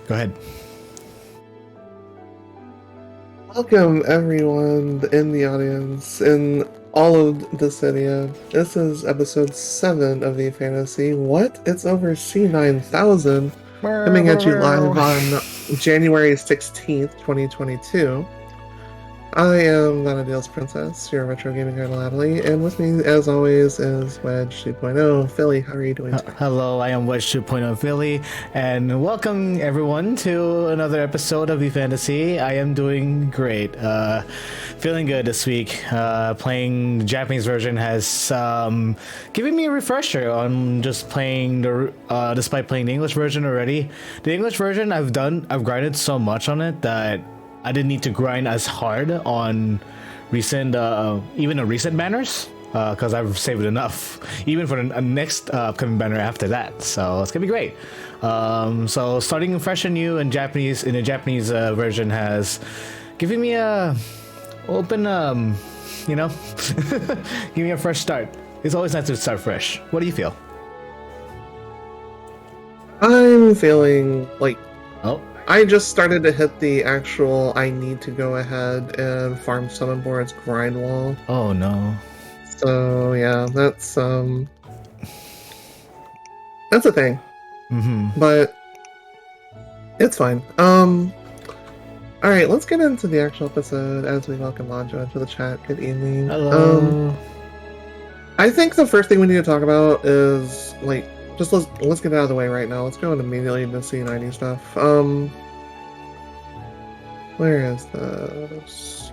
Go ahead. Welcome everyone in the audience in all of the city. This is episode 7 of VFANTASY. What? It's over C9000 coming at you live on January 16th, 2022. I am Vanadale's Princess, your retro gaming guide Latterly, and with me, as always, is Wedge 2.0. Philly, how are you doing today? Hello, I am Wedge 2.0 Philly, and welcome everyone to another episode of VFANTASY. I am doing great. Feeling good this week. Playing the Japanese version has given me a refresher on just playing the despite playing the English version already. The English version I've grinded so much on it that I didn't need to grind as hard on recent, even the recent banners, because I've saved enough, even for the next upcoming banner after that. So it's gonna be great. So starting fresh and new in Japanese in the Japanese version has given me a open, you know, give me a fresh start. It's always nice to start fresh. What do you feel? I'm feeling like Oh. I just started to hit the actual I need to go ahead and farm summon boards grind wall. Oh no. So yeah, that's a thing. But it's fine. Alright, let's get into the actual episode as we welcome Lanjo into the chat. Good evening. Hello. I think the first thing we need to talk about is like just let's get it out of the way right now. Let's go immediately into C90 stuff. Where is this?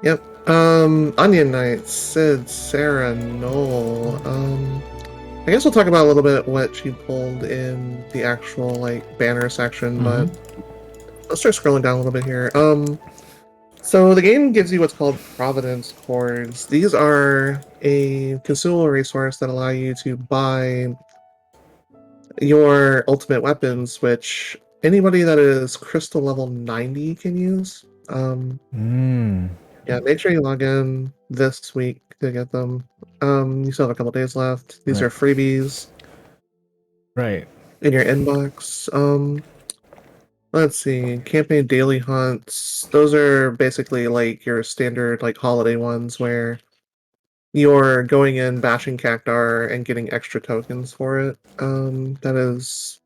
Yep. Onion Knight, Sid, Sarah, Noel. I guess we'll talk about a little bit what she pulled in the actual like banner section, but let's start scrolling down a little bit here. So the game gives you what's called Providence Cords. These are a consumable resource that allow you to buy your ultimate weapons, which anybody that is crystal level 90 can use. Yeah, make sure you log in this week to get them. You still have a couple days left. These are freebies. Right. In your inbox. Let's see, campaign daily hunts. Those are basically like your standard like holiday ones where you're going in, bashing Cactar, and getting extra tokens for it. That's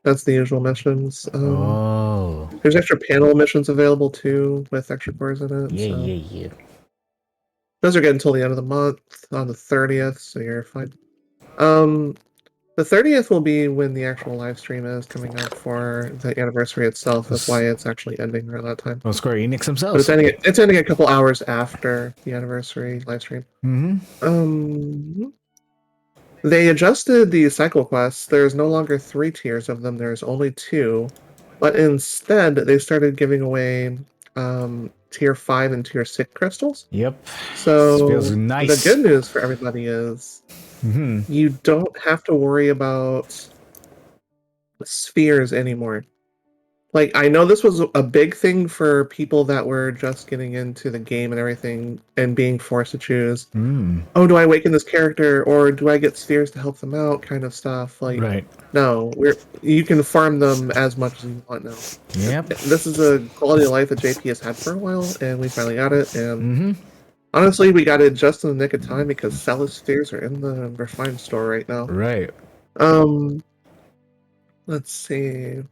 the usual missions. There's extra panel missions available too with extra cores in it. Yeah. Those are good until the end of the month on the 30th, so you're fine. The 30th will be when the actual live stream is coming up for the anniversary itself. That's why it's actually ending around that time. Oh, Square Enix themselves. But it's ending a couple hours after the anniversary live stream. They adjusted the cycle quests. There's no longer 3 tiers of them. There's only 2. But instead, they started giving away tier 5 and tier 6 crystals. Yep. So feels nice. The good news for everybody is you don't have to worry about spheres anymore. Like, I know this was a big thing for people that were just getting into the game and everything and being forced to choose. Oh, do I awaken this character or do I get spheres to help them out kind of stuff. Like, no, you can farm them as much as you want now. Yep. This is a quality of life that JP has had for a while and we finally got it. And honestly, we got it just in the nick of time because Celis spheres are in the refined store right now. Right. Let's see.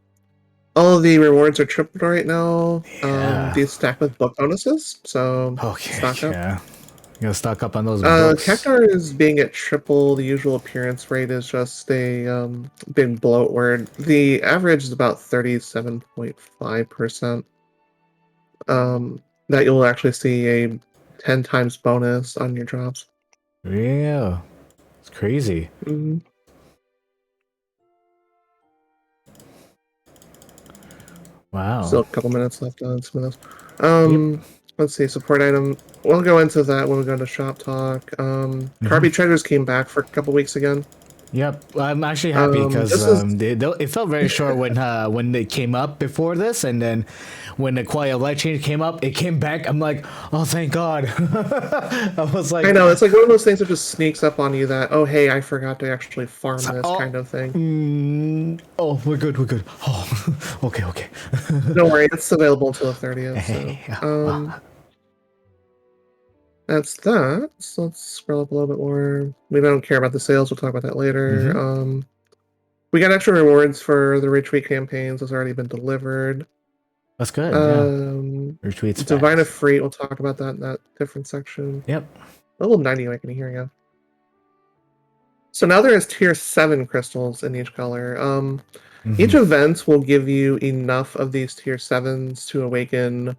All of the rewards are tripled right now. Yeah. These stack with book bonuses, so stock up. Yeah. You gotta stock up on those books. Cactar is being at triple. The usual appearance rate is just a big bloat word. The average is about 37.5%. That you'll actually see a 10 times bonus on your drops. Yeah. It's crazy. Wow. Still a couple minutes left on some of those. Let's see, support item. We'll go into that when we go into shop talk. Carby Treasures came back for a couple weeks again. Yep, I'm actually happy because This is it felt very short when it came up before this, and then when the quality of life change came up, it came back. I'm like, oh, thank God. I was I like, know it's like one of those things that just sneaks up on you that, oh hey, I forgot to actually farm this oh, kind of thing. oh, we're good, we're good. Oh, okay, okay. Don't worry, it's available until the 30th. Hey, So that's that. So let's scroll up a little bit more. We don't care about the sales. We'll talk about that later. We got extra rewards for the retweet campaigns. Those already been delivered. that's good. Yeah, retweets Divine of fast. Freight. We'll talk about that in that different section. Yep. Level 90, I can hear you. So now there is tier 7 crystals in each color. Each event will give you enough of these tier 7s to awaken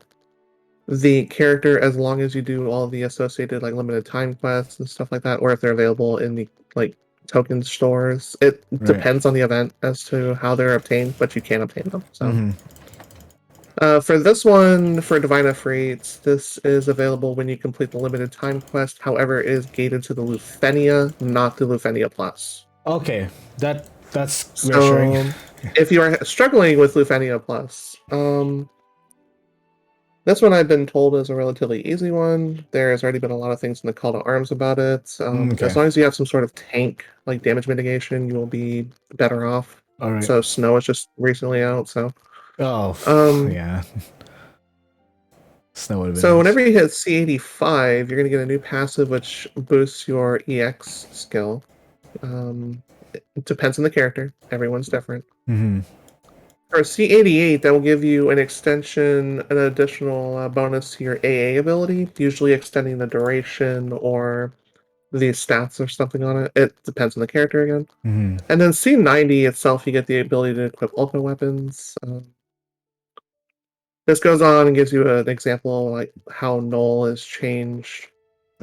the character as long as you do all the associated like limited time quests and stuff like that, or if they're available in the like token stores. It Right. depends on the event as to how they're obtained, but you can obtain them. So for this one, for Divine Efreets, this is available when you complete the limited time quest. However, it is gated to the Lufenia, not the Lufenia Plus. Okay, that's reassuring. So if you are struggling with Lufenia Plus, this one I've been told is a relatively easy one. There's already been a lot of things in the call to arms about it. Okay. As long as you have some sort of tank, like damage mitigation, you will be better off. All right. So Snow is just recently out, so Oh, yeah. Snow would have been so nice. whenever you hit C85, you're gonna get a new passive which boosts your EX skill. It depends on the character. Everyone's different. For C88, that will give you an extension, an additional bonus to your AA ability, usually extending the duration or the stats or something on it. It depends on the character again. And then C90 itself, you get the ability to equip ultimate weapons. This goes on and gives you an example like how Null is changed.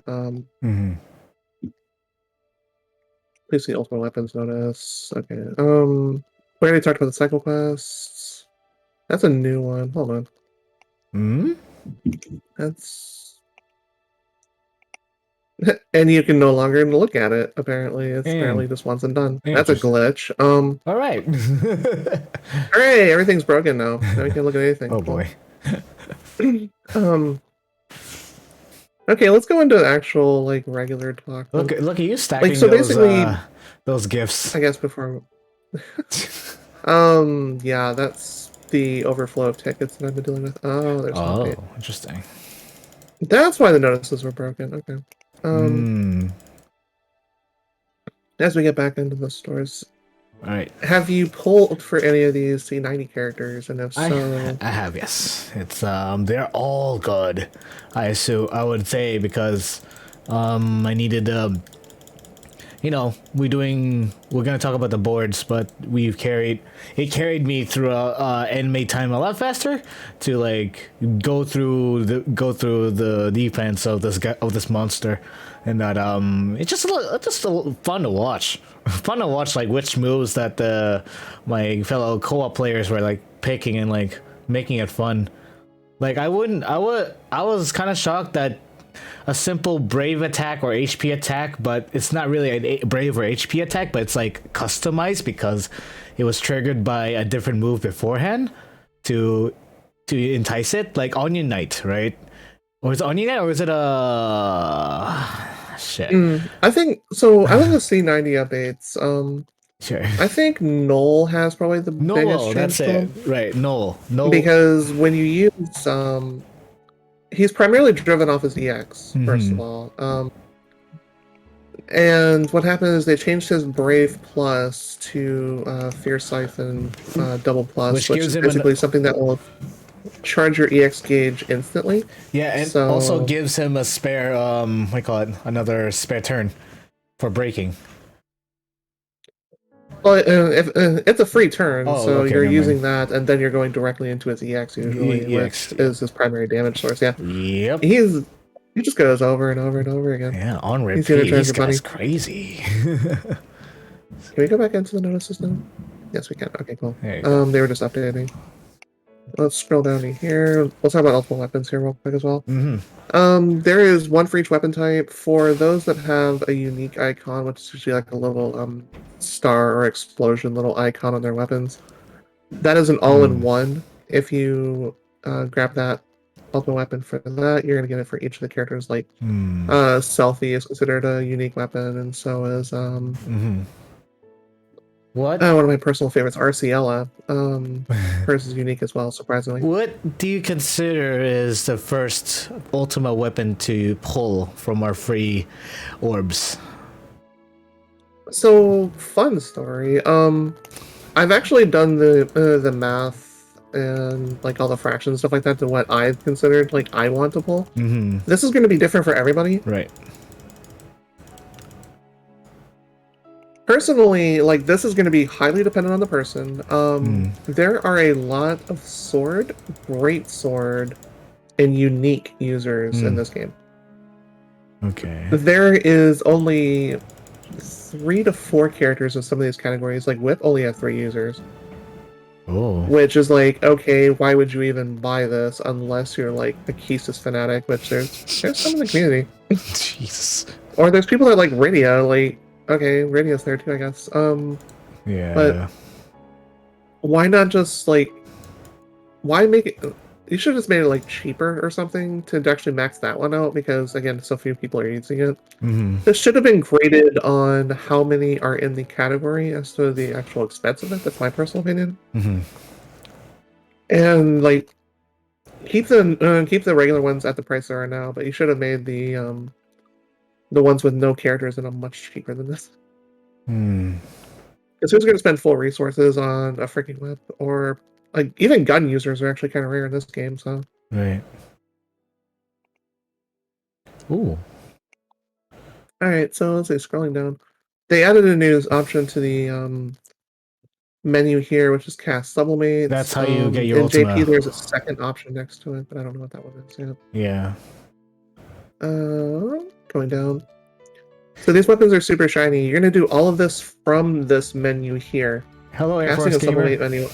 Please see ultimate weapons notice. Okay. We already talked about the cycle quests. That's a new one. Hold on. That's and you can no longer look at it. Apparently, it's apparently just once and done. That's a glitch. All right. Hooray! Everything's broken now. Now we can't look at anything. Oh boy. Okay, let's go into actual like regular talk. Look at you stacking like so those, basically those gifts. I guess before. Yeah, that's the overflow of tickets that I've been dealing with. Oh, there's no date. Interesting. That's why the notices were broken. Okay. As we get back into the stores, all right. Have you pulled for any of these C90 characters? And if so, I have, yes. It's they're all good. I would say because I needed you know, we're gonna talk about the boards, but it carried me through anime time a lot faster to like go through the defense of this monster, and that it's just a little fun to watch. Fun to watch like which moves that my fellow co-op players were like picking and like making it fun. Like I was kind of shocked that a simple brave attack or HP attack, but it's not really a brave or HP attack, but it's like customized because it was triggered by a different move beforehand to entice it, like Onion Knight, right? Or is it Onion Knight, or is it shit? I think so. Out of the C90 updates, Sure. I think Null has probably the biggest change That's to it, him. right? Null, Because when you use he's primarily driven off his EX, first of all. And what happened is they changed his Brave Plus to Fierce Siphon Double Plus, which gives is him basically something that will charge your EX gauge instantly. Yeah, and also gives him a spare, what do you call it? Another spare turn for braking. Well, it's a free turn, so okay, you're using that, and then you're going directly into his EX usually, which is his primary damage source. Yeah. Yep. He just goes over and over and over again. Yeah, on repeat. This guy's crazy. Can we go back into the notice system? Yes, we can. Okay, cool. They were just updating. Let's scroll down to here. We'll talk about ultimate weapons here real quick as well. Mm-hmm. There is one for each weapon type. For those that have a unique icon, which is usually like a little star or explosion little icon on their weapons, that is an all-in-one. If you grab that ultimate weapon for that, you're gonna get it for each of the characters. Like Selfie is considered a unique weapon, and so is What? one of my personal favorites, RCLA. Hers is unique as well, surprisingly. What do you consider is the first ultimate weapon to pull from our free orbs? So, fun story. I've actually done the math and like all the fractions and stuff like that to what I've considered like I want to pull. Mm-hmm. This is going to be different for everybody. Right. Personally, like this is going to be highly dependent on the person. There are a lot of great sword, and unique users in this game. Okay. There is only 3 to 4 characters in some of these categories. Like Whip only have 3 users. Oh. Which is like, okay, why would you even buy this unless you're like a Kisis fanatic, which there's some in the community. Jesus. Or there's people that like Radia, like, okay, Radia's there too, I guess. Yeah. But why not just like, why make it, you should have just made it like cheaper or something to actually max that one out, because again, so few people are using it. This should have been graded on how many are in the category as to the actual expense of it. That's my personal opinion. And like keep the regular ones at the price they are now, but you should have made the ones with no characters in them much cheaper than this. Because who's going to spend full resources on a freaking whip? Or like even gun users are actually kind of rare in this game. So right. Ooh. All right, so let's see. Scrolling down, they added a new option to the menu here, which is cast sublimates. That's how you get your in ultima. JP, there's a second option next to it, but I don't know what that one is yet. Yeah. Going down. So these weapons are super shiny. You're gonna do all of this from this menu here. Hello, Air Casting Force a sublimate menu.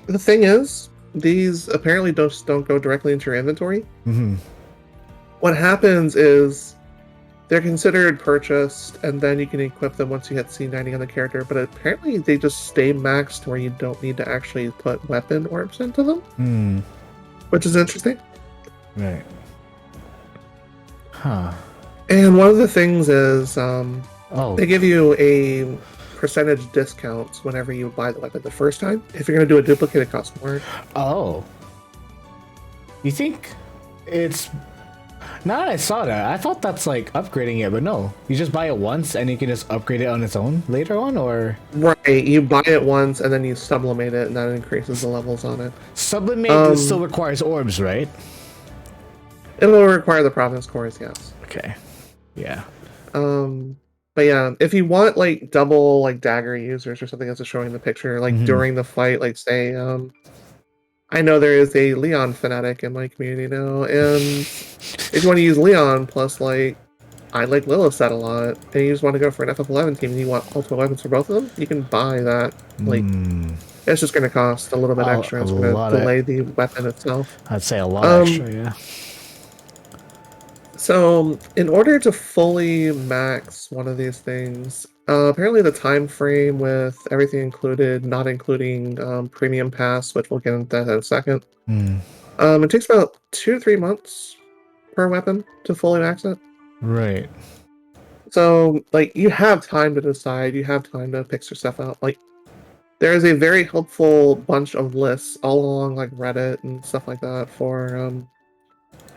The thing is, these apparently don't go directly into your inventory. What happens is they're considered purchased, and then you can equip them once you hit C90 on the character, but apparently they just stay maxed where you don't need to actually put weapon orbs into them. Which is interesting. Right. Huh. And one of the things is they give you a percentage discounts whenever you buy the weapon the first time. If you're going to do a duplicate, it costs more. Oh. You think it's... Now that I saw that, I thought that's like upgrading it, but no. You just buy it once and you can just upgrade it on its own later on, or? Right, you buy it once and then you sublimate it, and that increases the levels on it. Sublimate still requires orbs, right? It will require the province cores, yes. Okay. Yeah. But yeah, if you want like double like dagger users or something, as it's showing in the picture, like during the fight, like say, I know there is a Leon fanatic in my community now, and if you want to use Leon plus like, I like Lilithset a lot, and you just want to go for an FF11 team and you want ultimate weapons for both of them, you can buy that. Like, it's just going to cost a little bit extra. It's going to delay the weapon itself. I'd say a lot extra, yeah. So, in order to fully max one of these things, apparently the time frame with everything included, not including Premium Pass, which we'll get into that in a second, it takes about 2 to 3 months per weapon to fully max it. Right. So, like, you have time to decide, you have time to pick your stuff out. Like, there is a very helpful bunch of lists all along, like, Reddit and stuff like that for,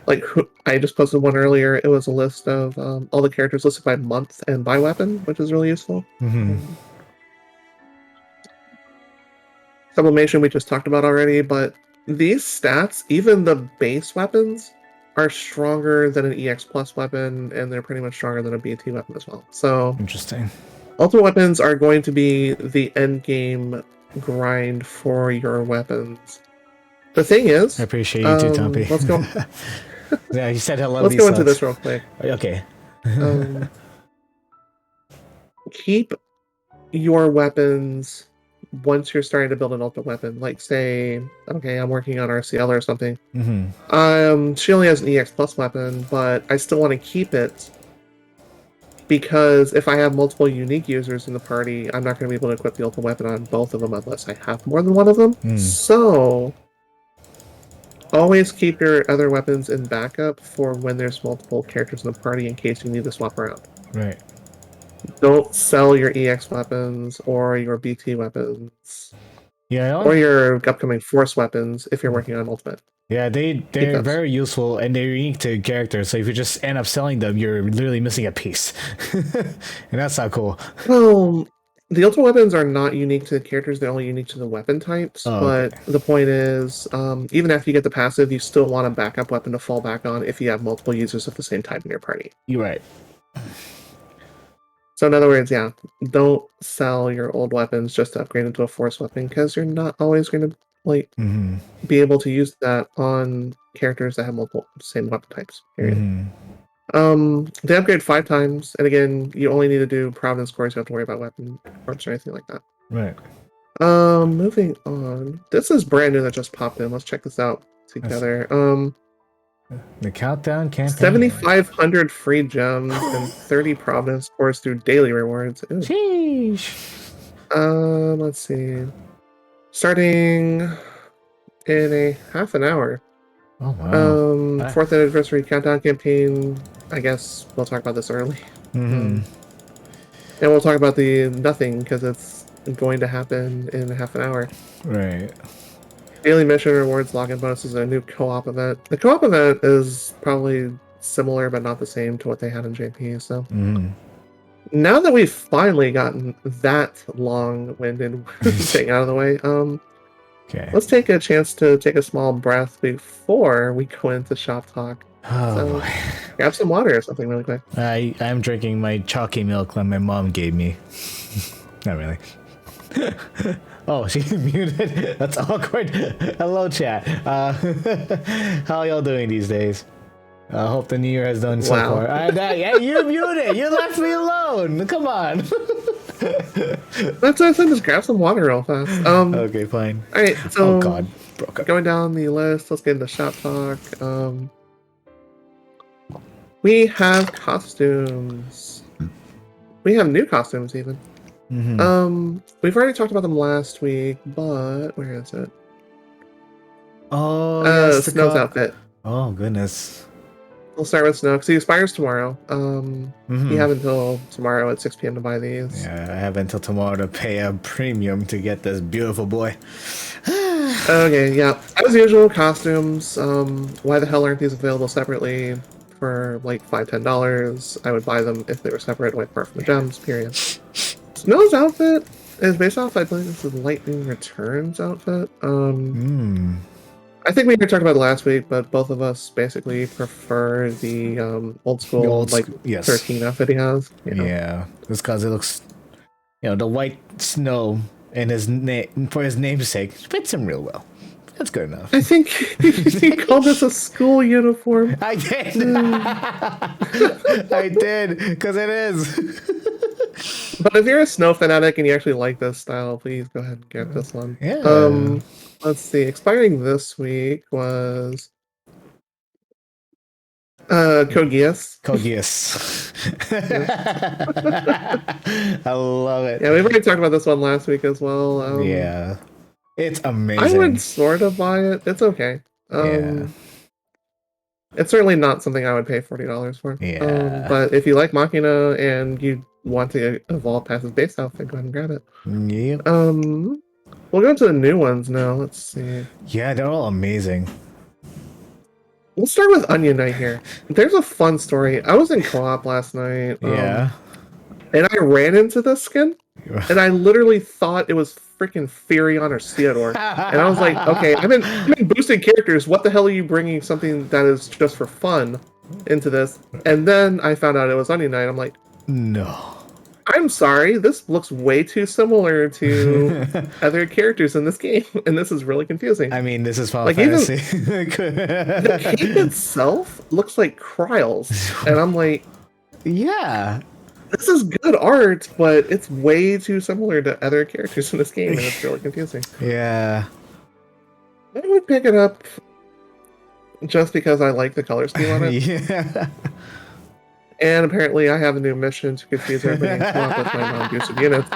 like, I just posted one earlier. It was a list of all the characters listed by month and by weapon, which is really useful. Sublimation we just talked about already, but these stats, even the base weapons, are stronger than an EX Plus weapon, and they're pretty much stronger than a BT weapon as well. So, interesting. Ultimate weapons are going to be the end game grind for your weapons. The thing is, I appreciate you too, Tumpy. Let's go. Yeah, he said hello. Let's go into this real quick. Okay. Keep your weapons once you're starting to build an ultimate weapon, like say, okay, I'm working on RCL or something. She only has an EX plus weapon, but I still want to keep it because if I have multiple unique users in the party, I'm not going to be able to equip the ultimate weapon on both of them unless I have more than one of them. So always keep your other weapons in backup for when there's multiple characters in the party in case you need to swap around. Right. Don't sell your EX weapons or your BT weapons. Yeah. Or your upcoming Force weapons if you're working on Ultimate. Yeah, they're very useful and they're unique to characters. So if you just end up selling them, you're literally missing a piece, and that's not cool. Well, the Ultimate weapons are not unique to the characters; they're only unique to the weapon types. But the point is, even after you get the passive, you still want a backup weapon to fall back on if you have multiple users of the same type in your party. You're right. So in other words, yeah, don't sell your old weapons just to upgrade into a Force weapon because you're not always going to be able to use that on characters that have multiple same weapon types. Period. They upgrade 5 times, and again, you only need to do Providence cores. You don't have to worry about weapon corps or anything like that. Right. Moving on. This is brand new that just popped in. Let's check this out together. The countdown campaign. 7,500 free gems and 30 Providence cores through daily rewards. Ooh. Sheesh. Let's see. Starting in a half an hour. Oh wow. 4th anniversary countdown campaign. I guess we'll talk about this early. And we'll talk about the nothing because it's going to happen in half an hour. Right. Daily mission rewards, login bonuses, and a new co-op event. The co-op event is probably similar but not the same to what they had in JP. So now that we've finally gotten that long-winded thing out of the way, let's take a chance to take a small breath before we go into shop talk. So grab some water or something really quick. I'm drinking my chalky milk that my mom gave me. Not really. Oh, she muted. That's awkward. Hello, chat. How y'all doing these days? I hope the new year has done so far. Yeah, you muted. You left me alone. Come on. That's what I said. Just grab some water real fast. Okay, fine. All right. So, oh God, broke up. Going down the list. Let's get into shop talk. We have costumes. We have new costumes even. We've already talked about them last week, but where is it? Oh, yes, Snow's outfit. Oh goodness. We'll start with Snow because he expires tomorrow. You have until tomorrow at 6 p.m. to buy these. Yeah, I have until tomorrow to pay a premium to get this beautiful boy. Okay, yeah. As usual, costumes. Why the hell aren't these available separately for like $5-10? I would buy them if they were separate, away apart from the gems, period. Snow's outfit is based off, I believe this is Lightning Returns outfit. I think we already talked about it last week, but both of us basically prefer the old school, 13 outfit he has. Yeah, just because it looks, the white snow and his name for his namesake fits him real well. That's good enough. I think he called this a school uniform. I did. I did, because it is. But if you're a snow fanatic and you actually like this style, please go ahead and get this one. Yeah. Let's see. Expiring this week was Code Geass. Code Geass. I love it. Yeah, we've already talked about this one last week as well. Yeah. It's amazing. I would sort of buy it. It's okay. Yeah. It's certainly not something I would pay $40 for. Yeah. But if you like Machina and you want to evolve past his base outfit, go ahead and grab it. Yep. We'll go to the new ones now. Let's see. Yeah, they're all amazing. We'll start with Onion Knight here. There's a fun story. I was in co-op last night. Yeah. And I ran into this skin, and I literally thought it was freaking Furion or Theodore. And I was like, okay, I'm in boosted characters. What the hell are you bringing something that is just for fun into this? And then I found out it was Onion Knight. I'm like, no. I'm sorry, this looks way too similar to other characters in this game, and this is really confusing. I mean, this is Final Fantasy. The cape itself looks like Kryle's, and I'm like, yeah. this is good art, but it's way too similar to other characters in this game, and it's really confusing. Yeah. I would pick it up just because I like the color scheme on it. Yeah. And apparently I have a new mission to confuse everybody and swap with my non-abusive units.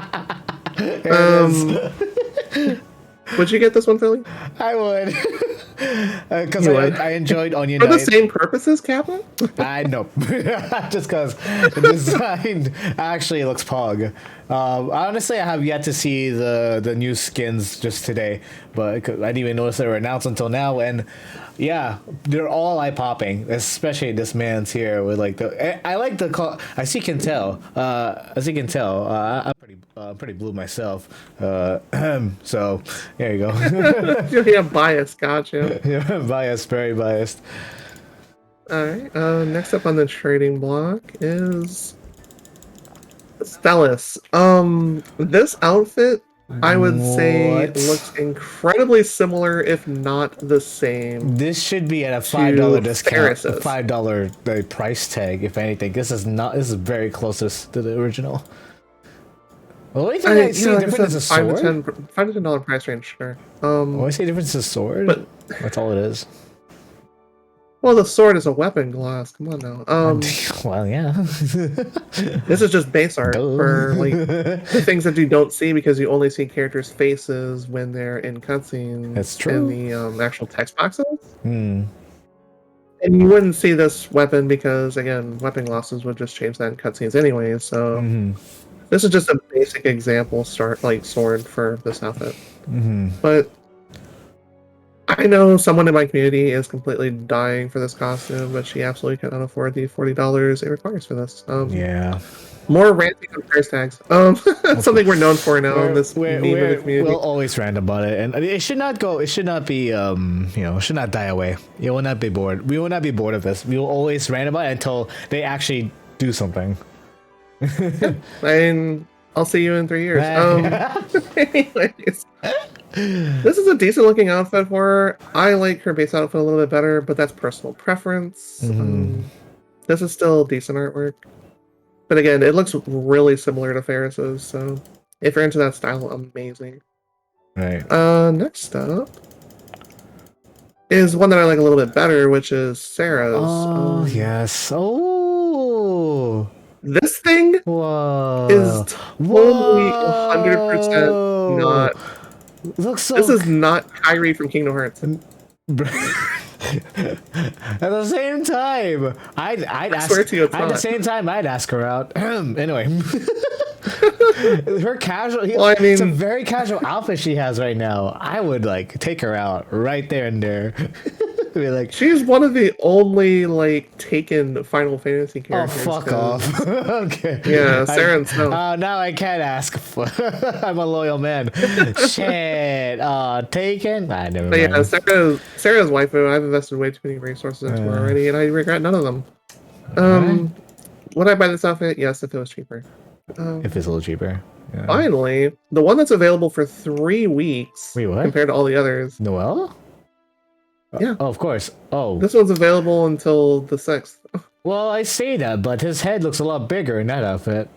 Would you get this one, Philly? I would. Because I enjoyed Onion For the Knight. same purposes, Kappa? I know. Just because the design actually looks pog. Honestly, I have yet to see the new skins just today, but I didn't even notice they were announced until now. And yeah, they're all eye popping, especially this man's here with like the. I like the. As you can tell, I'm pretty blue myself. So there you go. Yeah, biased, gotcha. Yeah, biased, very biased. Alright, next up on the trading block is Stellis. This outfit, I would say, What? looks incredibly similar, if not the same. This should be at a $5 discount, Theris's. a $5 price tag, if anything. This is very closest to the original. The only thing I see like different is a sword. $5 to $10 price range, sure. Oh, I see difference is a sword. But That's all it is. well, the sword is a weapon glass. Come on now. Well, yeah. This is just base art for like the things that you don't see because you only see characters' faces when they're in cutscenes. That's true. In the actual text boxes. Hmm. And you wouldn't see this weapon because, again, weapon glosses would just change that in cutscenes anyway. So this is just a basic example sword for this outfit. But I know someone in my community is completely dying for this costume, but she absolutely cannot afford the $40 it requires for this. Yeah. More ranting on price tags. Something we're known for now in this meme of the community. We'll always rant about it, and it should not go. It should not be. It should not die away. You will not be bored. We will not be bored of this. We will always rant about it until they actually do something. I mean, I'll see you in 3 years. Anyways, this is a decent looking outfit for her. I like her base outfit a little bit better, but that's personal preference. This is still decent artwork. But again, it looks really similar to Ferris's, so if you're into that style, amazing. Right. Next up is one that I like a little bit better, which is Sarah's. Oh, yes. Oh. This thing Whoa. is totally 100% not. Looks so. This is not Kyrie from Kingdom Hearts. At the same time, I'd ask. Swear to you, it's at the not. same time, I'd ask her out. Anyway, her casual. It's a very casual outfit she has right now. I would like take her out right there and there. Be like, she's one of the only like taken Final Fantasy oh, characters. fuck off. Okay. Yeah, Sarah and Snow. Now I can't ask. I'm a loyal man. Shit. Taken. Never But mind. yeah, Sarah's waifu. I've invested way too many resources into her already, and I regret none of them. Would I buy this outfit? Yes, if it was cheaper. If it's a little cheaper. Yeah. Finally, the one that's available for 3 weeks. Wait, what? Compared to all the others. Noelle? Yeah. Oh, of course. Oh. This one's available until the 6th. Well, I say that, but his head looks a lot bigger in that outfit.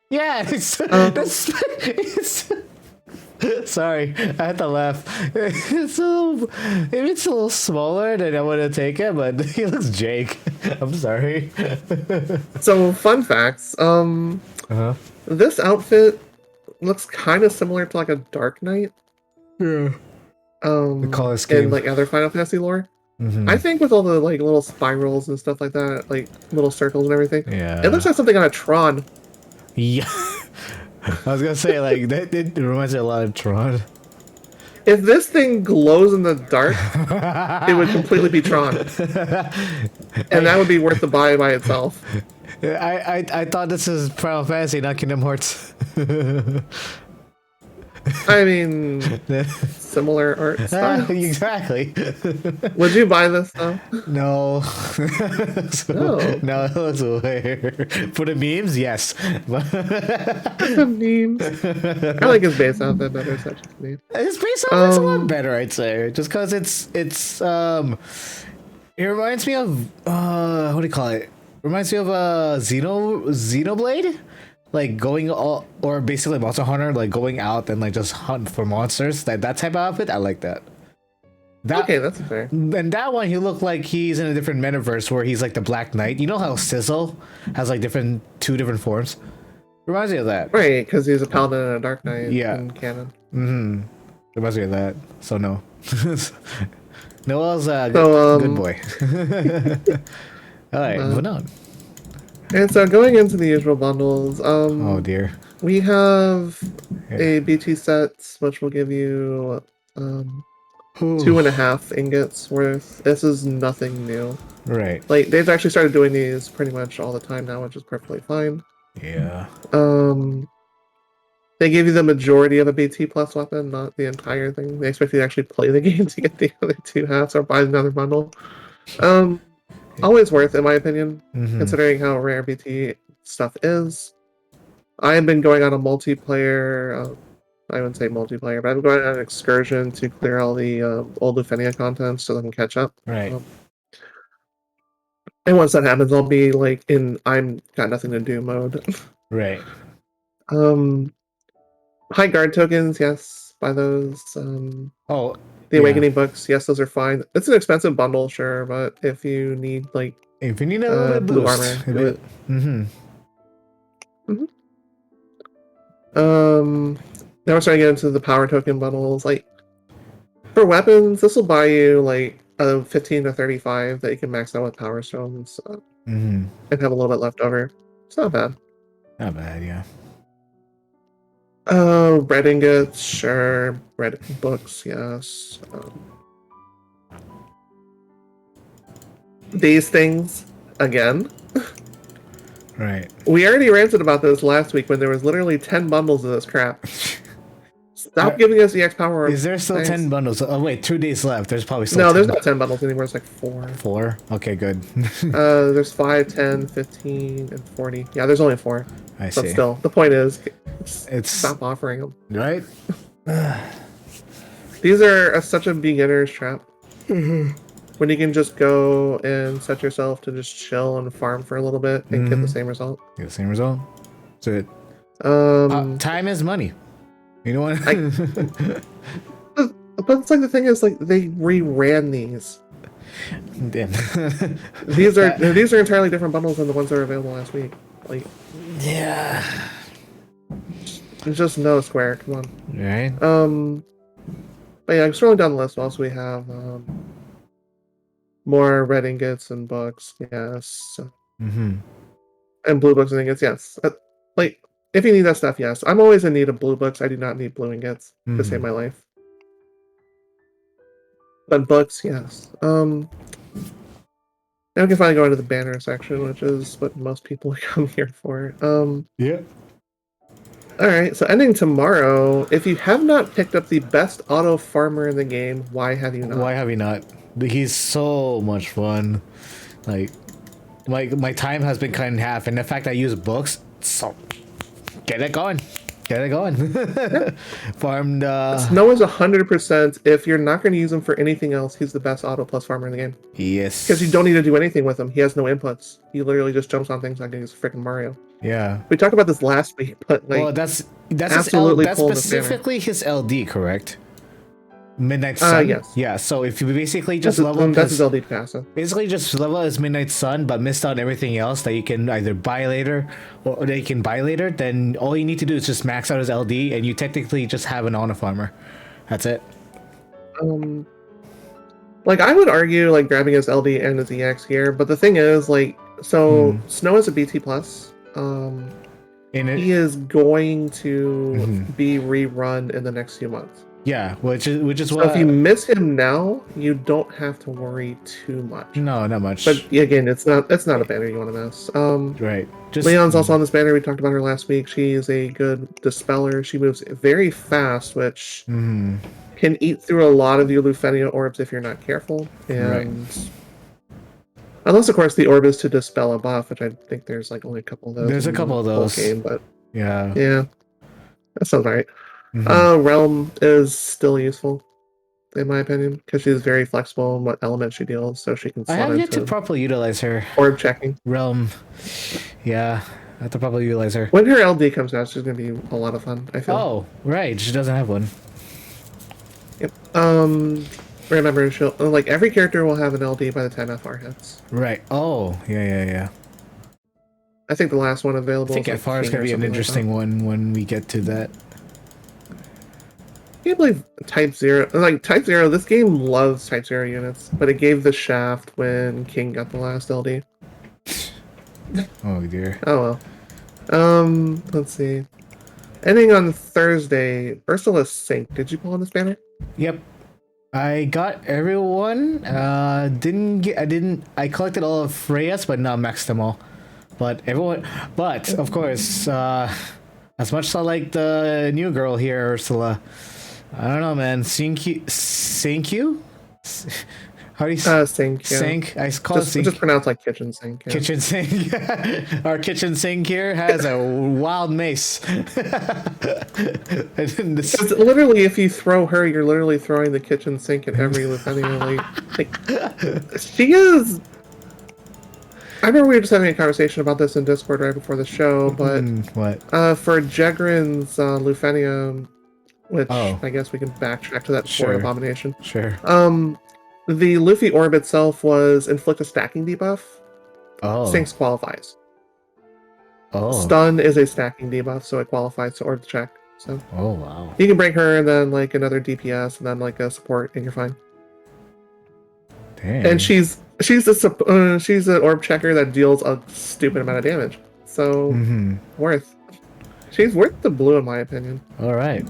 Yeah, it's sorry, I had to laugh. Maybe it's a little smaller than I would have taken, but he looks Jake. I'm sorry. So, fun facts. This outfit looks kind of similar to like a Dark Knight. Yeah. The color scheme. In like other Final Fantasy lore. I think with all the like little spirals and stuff like that, like little circles and everything. Yeah. It looks like something on a Tron. Yeah. I was gonna say like that. It reminds me a lot of Tron. If this thing glows in the dark, it would completely be Tron, and that would be worth the buy by itself. I thought this is Final Fantasy, not Kingdom Hearts. I mean, similar art style. Exactly. Would you buy this though? No. No. No, it looks weird. For the memes, yes. The memes. I like his base outfit better. Such a meme. His base outfit's a lot better, I'd say, just because it reminds me of what do you call it? Reminds me of a Xenoblade, like going all or basically Monster Hunter, like going out and like just hunt for monsters. That type of outfit, I like that. That Okay, that's fair. and that one, he looked like he's in a different metaverse where he's like the Black Knight. You know how Sizzle has like two different forms. Reminds me of that. Right, because he's a paladin and a dark knight Yeah. in canon. Mm-hmm. Reminds me of that. So no. Noel's a So, good boy. All right, moving on. And so going into the usual bundles, Oh dear. we have Yeah. a BT set, which will give you 2.5 ingots worth. This is nothing new. Right. Like, they've actually started doing these pretty much all the time now, which is perfectly fine. Yeah. They give you the majority of a BT plus weapon, not the entire thing. They expect you to actually play the game to get the other two halves or buy another bundle. Always worth, in my opinion, considering how rare BT stuff is. I've been going on a multiplayer, I wouldn't say multiplayer, but I'm going on an excursion to clear all the old Lufenia content so I can catch up. Right. And once that happens, I'll be like in I'm got nothing to do mode. Right. High guard tokens, yes, buy those. Oh, the Awakening books, yes, those are fine. It's an expensive bundle, sure, but if you need like if you need a little bit blue boost, armor, do it. Now we're starting to get into the power token bundles. Like for weapons, this will buy you like a 15 to 35 that you can max out with power stones and have a little bit left over. It's not bad. Not bad, yeah. Red ingots, sure. Red books, yes. These things, again. Right. We already ranted about this last week when there was literally 10 bundles of this crap. Stop giving us EX power. Is there still 10 bundles? Oh wait, 2 days left. There's probably still no, 10 there's not 10 bundles anymore. It's like 4. 4? Okay, good. There's 5, 10, 15, and 40. Yeah, there's only 4. I see. But still, the point is, it's stop offering them. Right? These are such a beginner's trap. When you can just go and set yourself to just chill and farm for a little bit and get the same result. Get the same result. So time is money. You know what? But it's like the thing is, like they reran these. Damn. these are entirely different bundles than the ones that were available last week. Like, yeah. There's just no square. Come on. Right. But yeah, I'm scrolling down the list. Also, we have more red ingots and books. Yes. And blue books and ingots. Yes. Like, if you need that stuff, yes. I'm always in need of blue books. I do not need blue ingots to save my life. But books, yes. Now we can finally go into the banner section, which is what most people come here for. Yeah. Alright, so ending tomorrow, if you have not picked up the best auto farmer in the game, why have you not? Why have you not? He's so much fun. Like my time has been cut in half, and the fact I use books, so get it going. Get it going. Farmed. Snow is 100%. If you're not going to use him for anything else, he's the best auto plus farmer in the game. Yes. Because you don't need to do anything with him. He has no inputs. He literally just jumps on things like he's freaking Mario. Yeah. We talked about this last week, but like, well, that's absolutely that's specifically his LD, correct? Midnight Sun. Yes. Yeah. So if you basically just that's his LD passive. Basically, just level as Midnight Sun, but missed out everything else that you can either buy later or that you can buy later. Then all you need to do is just max out his LD, and you technically just have an honor farmer. That's it. Like I would argue, like grabbing his LD and his EX here, but the thing is, like, so Snow is a BT plus. He is going to be rerun in the next few months. Yeah, which is so what. If you miss him now, you don't have to worry too much. No, not much. But again, it's not a banner you want to miss. Right. Leon's also on this banner. We talked about her last week. She is a good dispeller. She moves very fast, which can eat through a lot of your Lufenia orbs if you're not careful. And unless, of course, the orb is to dispel a buff, which I think there's like only a couple of those. There's a couple of those. Game, but yeah, that sounds right. Realm is still useful. in my opinion, because she's very flexible in what element she deals, so she can I slot have yet to into properly utilize her orb checking. realm. Yeah, I have to properly utilize her. When her LD comes out, she's gonna be a lot of fun, I feel. Oh, right, she doesn't have one. Yep. Remember, she'll like every character will have an LD by the time FR hits. Right. Oh, yeah. I think the last one available. I think is FR is gonna be an interesting one when we get to that. I can't believe Type 0. Like, Type 0, this game loves Type 0 units, but it gave the shaft when King got the last LD. Oh dear. Oh well. Let's see. Ending on Thursday, Ursula Sync. Did you pull on this banner? Yep. I got everyone. I collected all of Freya's, but not maxed them all. But everyone, but of course, as much as I like the new girl here, Ursula, I don't know, man. Sync? How do you say? Sync. Yeah. Sink. I call it Sink. Just pronounce like kitchen sink. Yeah. Kitchen sink. Our kitchen sink here has a wild mace. It's literally, if you throw her, you're literally throwing the kitchen sink at every Lufenia. Like, she is. I remember we were just having a conversation about this in Discord right before the show, but what? For Jegrin's Lufenia, which Oh. I guess we can backtrack to that before Sure. Abomination. Sure. The Luffy orb itself was inflict a stacking debuff. Oh. Sinks qualifies. Oh. Stun is a stacking debuff, so it qualifies to orb check. So Oh wow. you can bring her and then like another DPS and then like a support, and you're fine. Damn. And she's an orb checker that deals a stupid amount of damage. So she's worth the blue in my opinion. All right.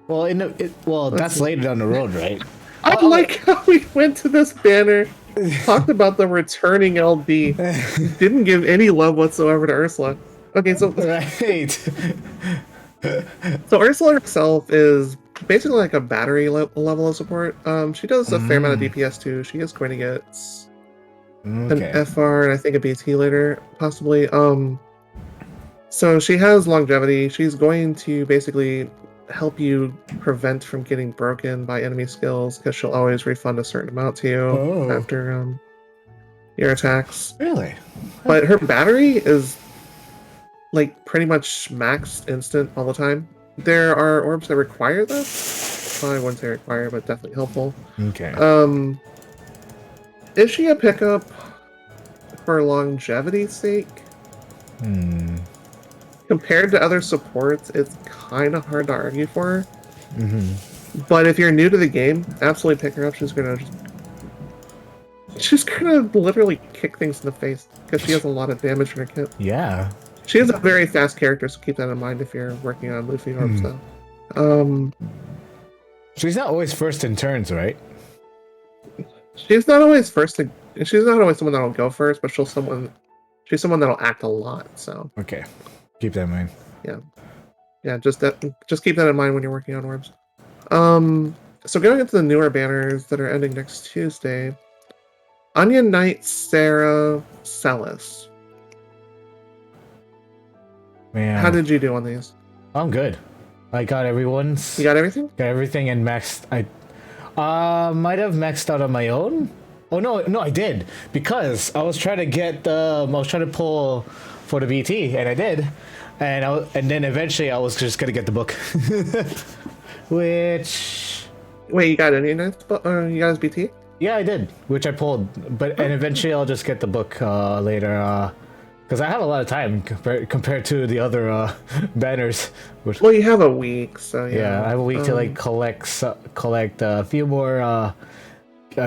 Well, that's later down the road, right? I like how we went to this banner, talked about the returning LD, didn't give any love whatsoever to Ursula. Okay, so right. So Ursula herself is basically like a battery level of support. She does a fair amount of DPS too. She is going to get an FR and I think a BT later, possibly. So she has longevity. She's going to basically help you prevent from getting broken by enemy skills because she'll always refund a certain amount to you after your attacks. Really? But her battery is like pretty much maxed instant all the time. There are orbs that require this. Well, I wouldn't say require, but definitely helpful. Okay. Is she a pickup for longevity's sake? Compared to other supports, it's kind of hard to argue for her. But if you're new to the game, absolutely pick her up. She's gonna literally kick things in the face because she has a lot of damage in her kit. Yeah. She is a very fast character, so keep that in mind if you're working on Luffy orbs, though. She's not always first in turns, right? She's not always she's not always someone that'll go first, but she's someone that'll act a lot. So okay, keep that in mind. Yeah. Just keep that in mind when you're working on orbs. So going into the newer banners that are ending next Tuesday, Onion Knight, Sarah, Celis. Man, how did you do on these? I'm good. I got everyone's. You got everything? Got everything and maxed. I might have maxed out on my own. Oh no, I did because I was trying to get I was trying to pull for the BT and I did, and then eventually I was just gonna get the book, which. Wait, you got any nights? You got his BT? Yeah, I did, which I pulled, and eventually I'll just get the book later. Because I have a lot of time compared to the other banners. Well, you have a week, so yeah. Yeah, I have a week to like collect a few more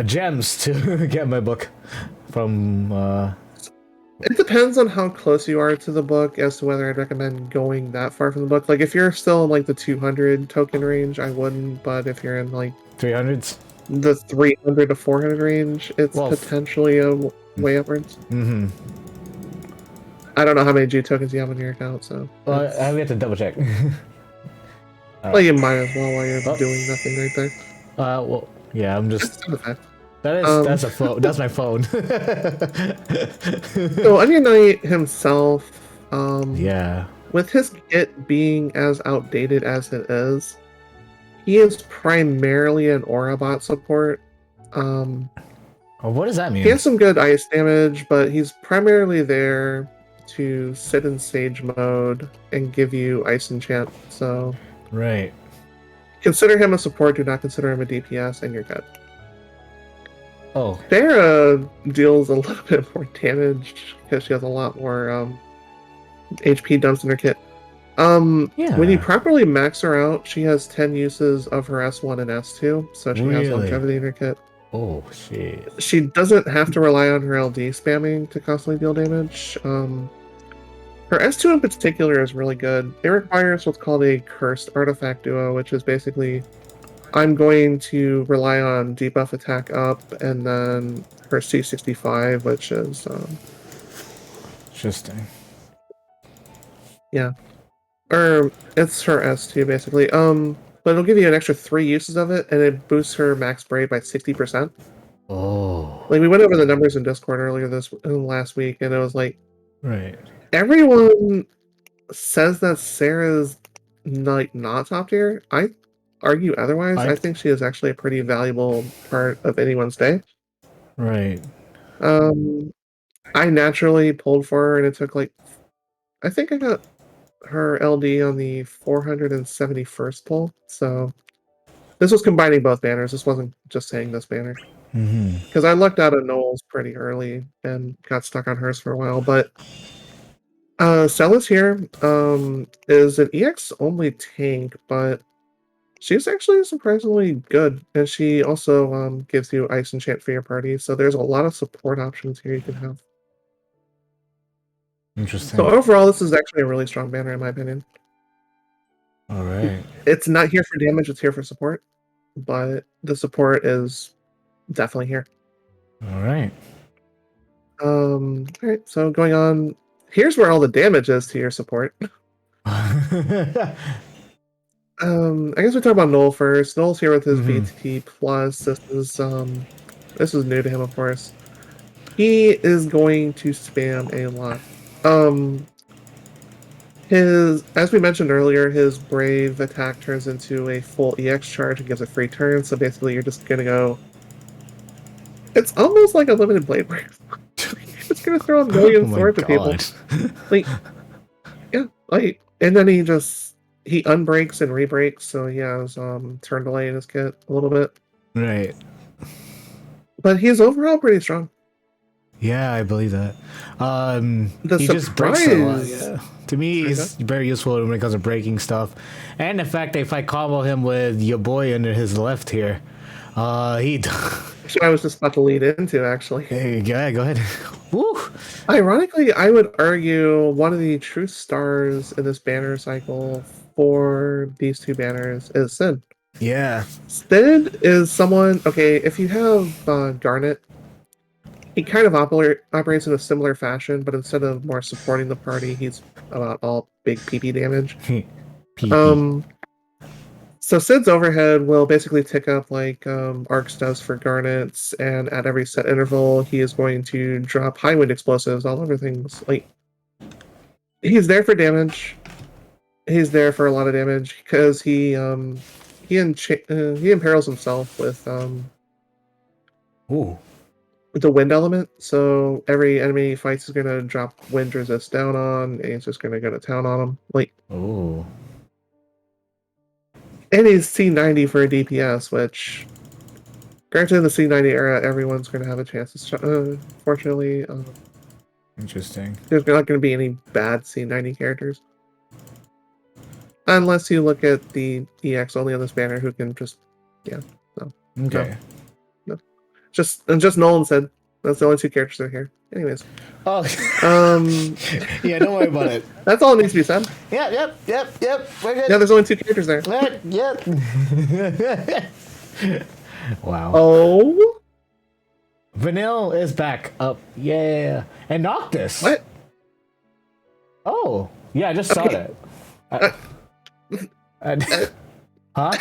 gems to get my book from. It depends on how close you are to the book as to whether I'd recommend going that far from the book. Like if you're still in like the 200 token range, I wouldn't. But if you're in like 300s, the 300 to 400 range, it's potentially a way upwards. I don't know how many G tokens you have on your account, so. Well, I have to double check. Well, you might as well while you're doing nothing right there. Well, yeah, I'm just. That's a phone. That's my phone. So Onion Knight himself, yeah, with his kit being as outdated as it is, He is primarily an Aurabot support. What does that mean? He has some good ice damage, but he's primarily there to sit in Sage mode and give you ice enchant. So Right. consider him a support, do not consider him a DPS, and you're good. Oh. Sarah deals a little bit more damage because she has a lot more HP dumps in her kit. Yeah. When you properly max her out, she has 10 uses of her S1 and S2, so she has longevity in her kit. Oh, shit. She doesn't have to rely on her LD spamming to constantly deal damage. Her S2 in particular is really good. It requires what's called a Cursed Artifact Duo, which is basically I'm going to rely on debuff attack up, and then her C65, which is Interesting. yeah, or it's her S2 basically. But it'll give you an extra 3 uses of it, and it boosts her max braid by 60%. Oh. Like we went over the numbers in Discord earlier last week, and it was like, Right. everyone says that Sarah's not top tier. I argue otherwise. I think she is actually a pretty valuable part of anyone's day. Right. I naturally pulled for her, and it took like, I think I got her LD on the 471st pull. So this was combining both banners. This wasn't just saying this banner. Because I lucked out of Knowles pretty early and got stuck on hers for a while. But Celis here is an EX only tank, but she's actually surprisingly good, and she also gives you ice enchant for your party. So there's a lot of support options here you can have. Interesting. So overall, this is actually a really strong banner in my opinion. All right. It's not here for damage; it's here for support, but the support is definitely here. All right. All right. So going on, here's where all the damage is to your support. I guess we talk about Noel first. Noel's here with his VT plus. This is new to him, of course. He is going to spam a lot. As we mentioned earlier, his Brave attack turns into a full EX charge and gives a free turn. So basically, you're just gonna go. It's almost like a limited blade break. It's gonna throw a million swords at people. Like, yeah, like, and then he unbreaks and rebreaks, so he has turn delay in his kit a little bit. Right. But he's overall pretty strong. Yeah, I believe that. He just breaks a lot. Yeah. To me, he's very useful when it comes to breaking stuff. And the fact that if I combo him with your boy under his left here, he... So I was just about to lead into, actually. Hey, yeah, go ahead. Woo! Ironically, I would argue one of the true stars in this banner cycle for these two banners is Sid. Yeah. Sid is someone, okay, if you have Garnet, he kind of operates in a similar fashion, but instead of more supporting the party, he's about all big PP damage. PP. So Sid's overhead will basically tick up like Arcs does for Garnets, and at every set interval, he is going to drop high wind explosives all over things. Like, he's there for damage. He's there for a lot of damage because he imperils himself with the wind element. So every enemy he fights is gonna drop wind resist down on, and he's just gonna go to town on him. Like, oh. And he's C90 for a DPS, which, granted, in the C90 era, everyone's going to have a chance. Fortunately, interesting. There's not going to be any bad C90 characters, unless you look at the EX only on this banner, who can just, okay, no. Just Nolan said that's the only two characters that are here. Anyways. Oh. Yeah, don't worry about it. That's all that needs to be said. Yep. We're good. Yeah, there's only two characters there. Yep. Wow. Oh. Vanille is back up. Yeah. And Noctis. What? Oh. Yeah, I just saw that. Huh?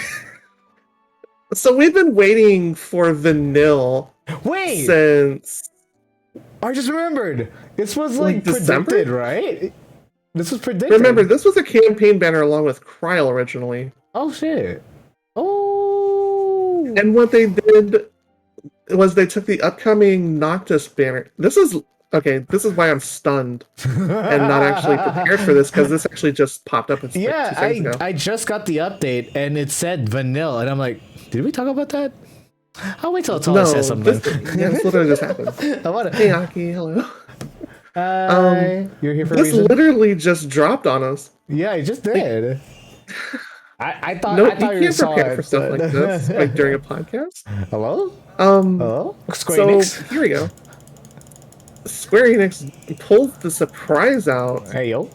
So we've been waiting for Vanille. Wait. Since. I just remembered. This was like predicted, right? This was predicted. Remember, this was a campaign banner along with Kryl originally. Oh shit. Oh. And what they did was they took the upcoming Noctis banner. This is why I'm stunned and not actually prepared for this, because this actually just popped up like Yeah, 2 seconds ago. I just got the update and it said vanilla, and I'm like, did we talk about that? I'll wait till Atoli says No, something. this literally just happened. I want Hey to. Aki, hello. You're here for a This reason. literally just dropped on us. Yeah, I just Like, did. no, I you thought you can't saw prepare it. for stuff like this, like during a But... podcast. Hello? Um, Hello? Square so Enix? here we go. Square Enix pulled the surprise out, Hey yo.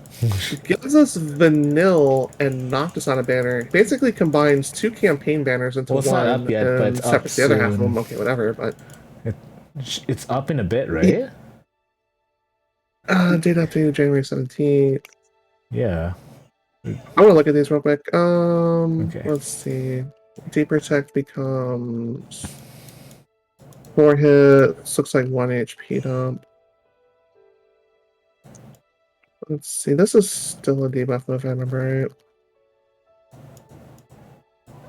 gives us Vanille and Noctis on a banner. Basically combines 2 campaign banners into Well, it's not up one yet, but and it's up separates the other half of soon. them. Okay, whatever. But It's up in a bit, right? date update January 17th. Yeah. I want to look at these real quick. Okay. Let's see. Deeper Tech becomes 4 hits. Looks like 1 HP dump. Let's see. This is still a debuff, if I remember right.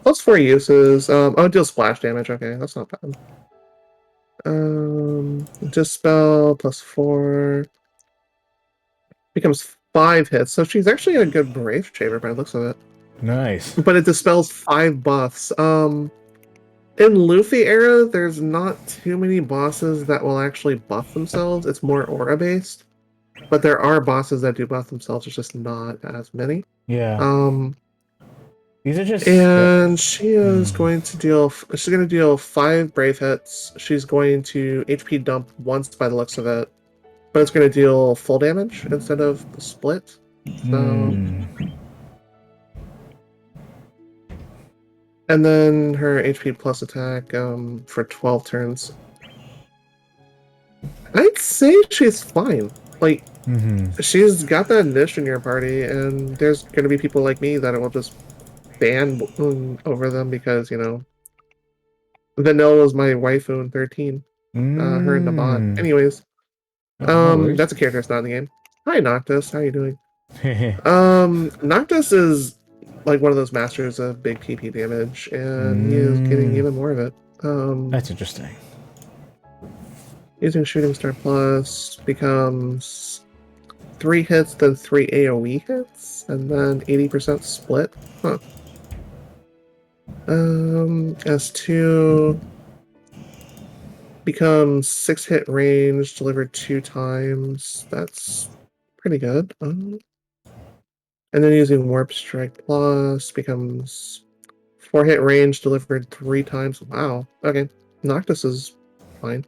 Plus 4 uses. Oh, it deals splash damage. Okay, that's not bad. Dispel plus 4 becomes 5 hits. So she's actually a good Brave Shaver by the looks of it. Nice. But it dispels 5 buffs. In Luffy era, there's not too many bosses that will actually buff themselves. It's more aura based. But there are bosses that do buff themselves. It's just not as many. Yeah. These are just. And she is going to deal. She's going to deal 5 brave hits. She's going to HP dump once by the looks of it, but it's going to deal full damage instead of the split. So. And then her HP plus attack for 12 turns. I'd say she's fine. Like, she's got that niche in your party, and there's going to be people like me that will just ban over them because, Vanilla was my waifu in 13. Her and the bot. Anyways, No that's a character that's not in the game. Hi, Noctis. How you doing? worries. Noctis is like one of those masters of big PP damage, and he is getting even more of it. That's interesting. Using Shooting Star Plus becomes 3 hits, then 3 AoE hits, and then 80% split. Huh. S2 becomes 6 hit range, delivered 2 times. That's pretty good. And then using Warp Strike Plus becomes 4 hit range, delivered 3 times. Wow. Okay. Noctis is fine.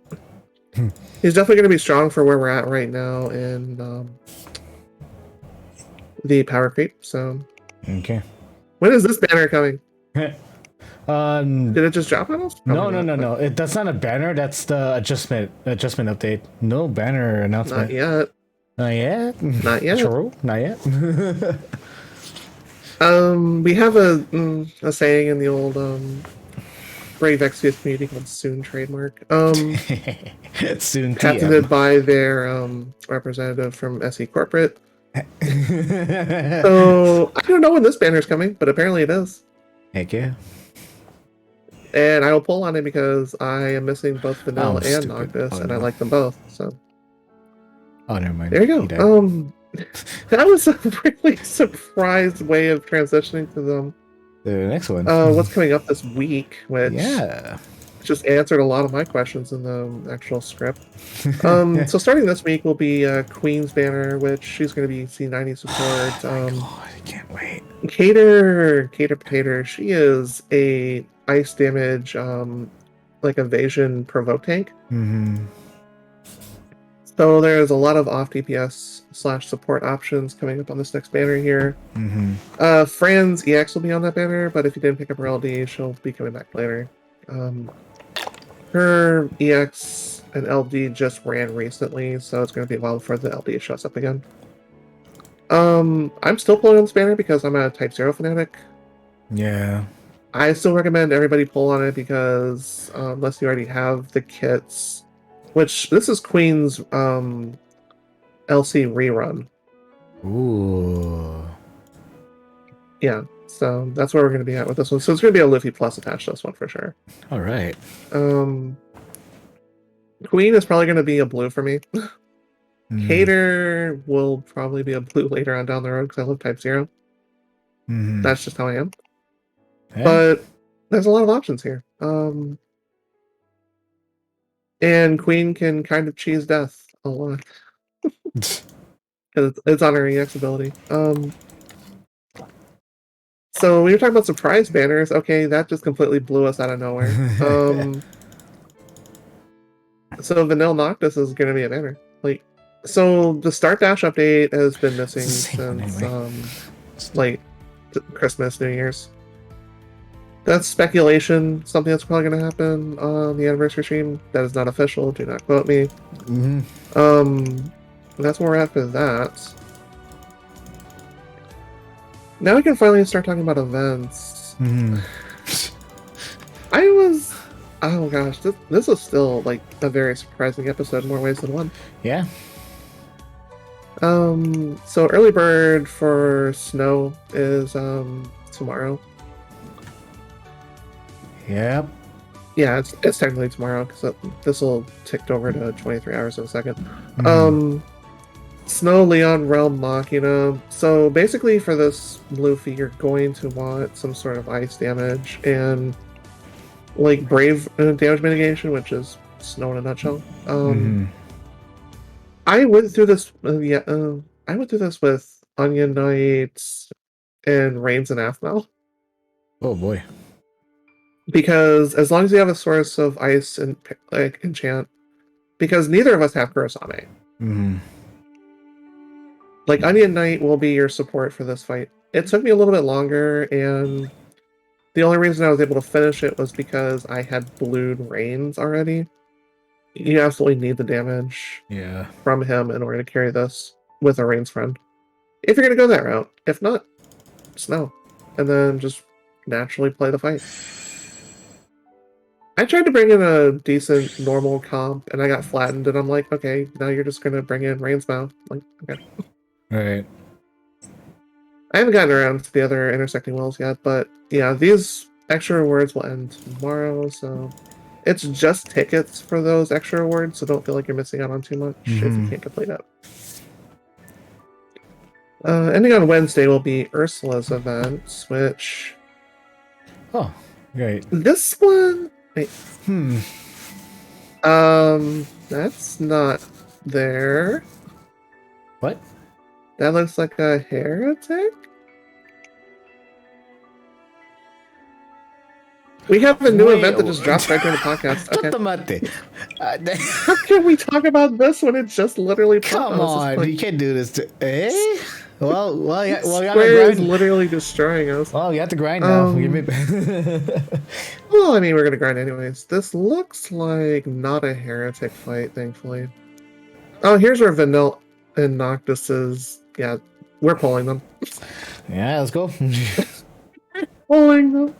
He's definitely going to be strong for where we're at right now in the power creep. So. Okay. When is this banner coming? Did it just drop on us? No. That's not a banner. That's the adjustment update. No banner announcement. Not yet. Not yet. Not yet. True. Not yet. We have a saying in the old Brave XPS community called "Soon" trademark. Soon. Patented by their representative from SE Corporate. So I don't know when this banner is coming, but apparently it is. Heck yeah. And I will pull on it because I am missing both Vanilla and Noctis, and I like them both. So. Oh, never mind. There you go. That was a really surprised way of transitioning to them. The next one. What's coming up this week? Which just answered a lot of my questions in the actual script. So starting this week will be Queen's banner, which she's going to be C90 support. God, I can't wait. Cater Potato. She is a ice damage, like evasion provoke tank. So there's a lot of off DPS / support options coming up on this next banner here. Fran's EX will be on that banner, but if you didn't pick up her LD, she'll be coming back later. Her EX and LD just ran recently, so it's going to be a while before the LD shows up again. I'm still pulling on this banner because I'm a Type 0 fanatic. Yeah. I still recommend everybody pull on it because unless you already have the kits, which this is Queen's LC rerun. Ooh. Yeah. So that's where we're going to be at with this one. So it's going to be a Luffy plus attached to this one for sure. All right. Queen is probably going to be a blue for me. Mm. Hater will probably be a blue later on down the road because I love Type 0. Mm. That's just how I am. Yeah. But there's a lot of options here. And Queen can kind of cheese death a lot. Because it's on her EX ability. So we were talking about surprise banners. Okay, that just completely blew us out of nowhere. So Vanilla Noctis is going to be a banner. Like, so the Start Dash update has been missing since like Christmas, New Year's. That's speculation. Something that's probably going to happen on the anniversary stream. That is not official. Do not quote me. That's where we're at for that. Now we can finally start talking about events. Oh gosh, this was still like a very surprising episode in more ways than one. Yeah. So early bird for snow is tomorrow. Yep. Yeah, it's technically tomorrow because this will tick over to 23 hours in a second. Snow, Leon, Realm, Machina. So basically for this Luffy, you're going to want some sort of ice damage and like brave damage mitigation, which is snow in a nutshell. I went through this. I went through this with Onion Knights and Rains and Athmel. Oh boy. Because as long as you have a source of ice and like enchant, because neither of us have Kurosame. Like Onion Knight will be your support for this fight. It took me a little bit longer, and the only reason I was able to finish it was because I had blued Rains already. You absolutely need the damage from him in order to carry this with a Rains friend. If you're going to go that route. If not, Snow. And then just naturally play the fight. I tried to bring in a decent normal comp, and I got flattened, and I'm like, okay, now you're just going to bring in Rains Mouth. Like, okay. Right. I haven't gotten around to the other intersecting wells yet, but yeah, these extra rewards will end tomorrow, so it's just tickets for those extra rewards, so don't feel like you're missing out on too much if you can't complete it. Ending on Wednesday will be Ursula's event, which... Oh, great. This one... Wait. That's not there. What? That looks like a heretic? We have a new event that just dropped right during the podcast. Okay. How can we talk about this when it just literally popped? Come on, you can't do this to... Well, yeah, Square is literally destroying us. Well, you have to grind now. Well, I mean, we're gonna grind anyways. This looks like not a heretic fight, thankfully. Oh, here's where Vanilla and Noctis is. Yeah, we're pulling them. Yeah, let's go. Pulling them.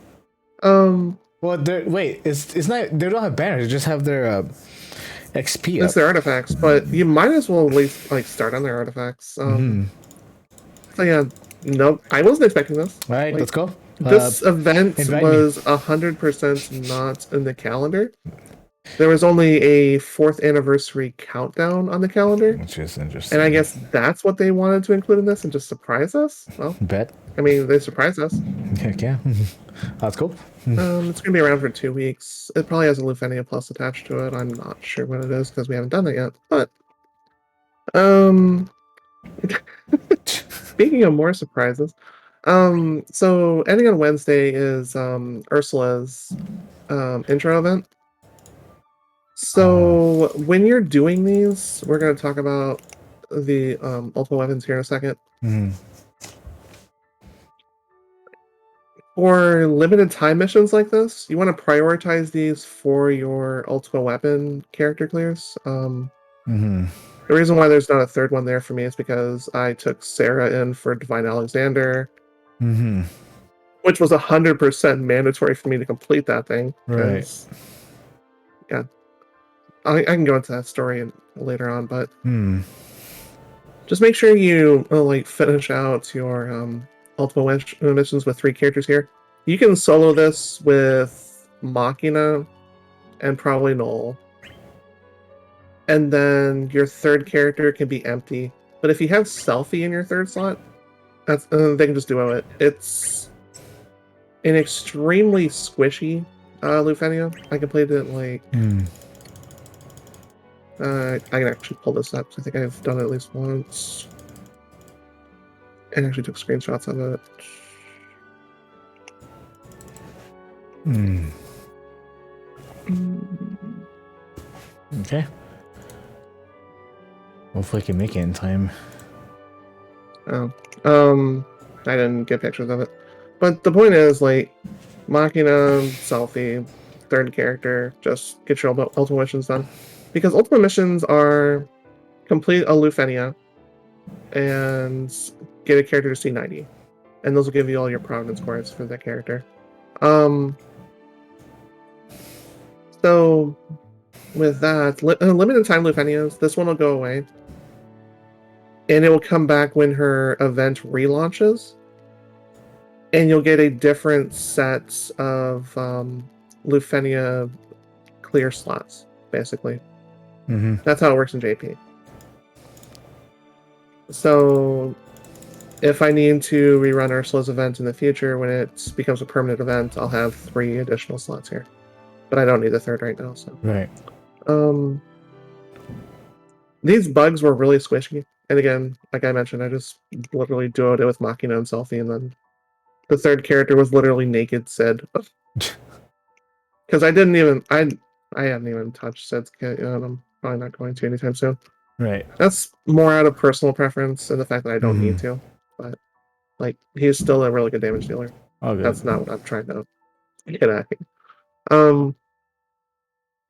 Well, wait, it's not. They don't have banners. They just have their XP. It's their artifacts, but you might as well at least like start on their artifacts. So yeah, no, I wasn't expecting this. All right, let's go. This event was 100% not in the calendar. There was only a 4th anniversary countdown on the calendar. Which is interesting. And I guess that's what they wanted to include in this and just surprise us? Well, bet. I mean, they surprised us. Heck yeah. That's cool. It's going to be around for 2 weeks. It probably has a Lufenia Plus attached to it. I'm not sure what it is because we haven't done it yet. But, speaking of more surprises, so ending on Wednesday is Ursula's intro event. So when you're doing these, we're going to talk about the ultimate weapons here in a second. For limited time missions like this, you want to prioritize these for your ultimate weapon character clears. The reason why there's not a third one there for me is because I took Sarah in for Divine Alexander, which was 100% mandatory for me to complete that thing. Right. Yeah. I can go into that story later on, but just make sure you like finish out your ultimate missions with 3 characters here. You can solo this with Machina and probably Null. And then your third character can be empty. But if you have Selfie in your third slot, that's they can just duo it. It's an extremely squishy Lufenia. I completed it like... I can actually pull this up, because I think I've done it at least once. And actually took screenshots of it. Okay. Hopefully I can make it in time. Oh. I didn't get pictures of it. But the point is, like, Machina, Selfie, third character, just get your ultimate missions done. Because ultimate missions are complete a Lufenia and get a character to C90. And those will give you all your prominence scores for that character. So with that, limited time Lufenias, this one will go away. And it will come back when her event relaunches. And you'll get a different set of Lufenia clear slots, basically. That's how it works in JP. So if I need to rerun Ursula's event in the future, when it becomes a permanent event, I'll have 3 additional slots here. But I don't need the third right now, so... Right. These bugs were really squishy. And again, like I mentioned, I just literally duoed it with Machina and Selfie, and then the third character was literally naked Sid. Because I haven't even touched Sid's kit, and I'm probably not going to anytime soon. Right. That's more out of personal preference and the fact that I don't need to. But, like, he's still a really good damage dealer. Oh, good. That's not what I'm trying to get at.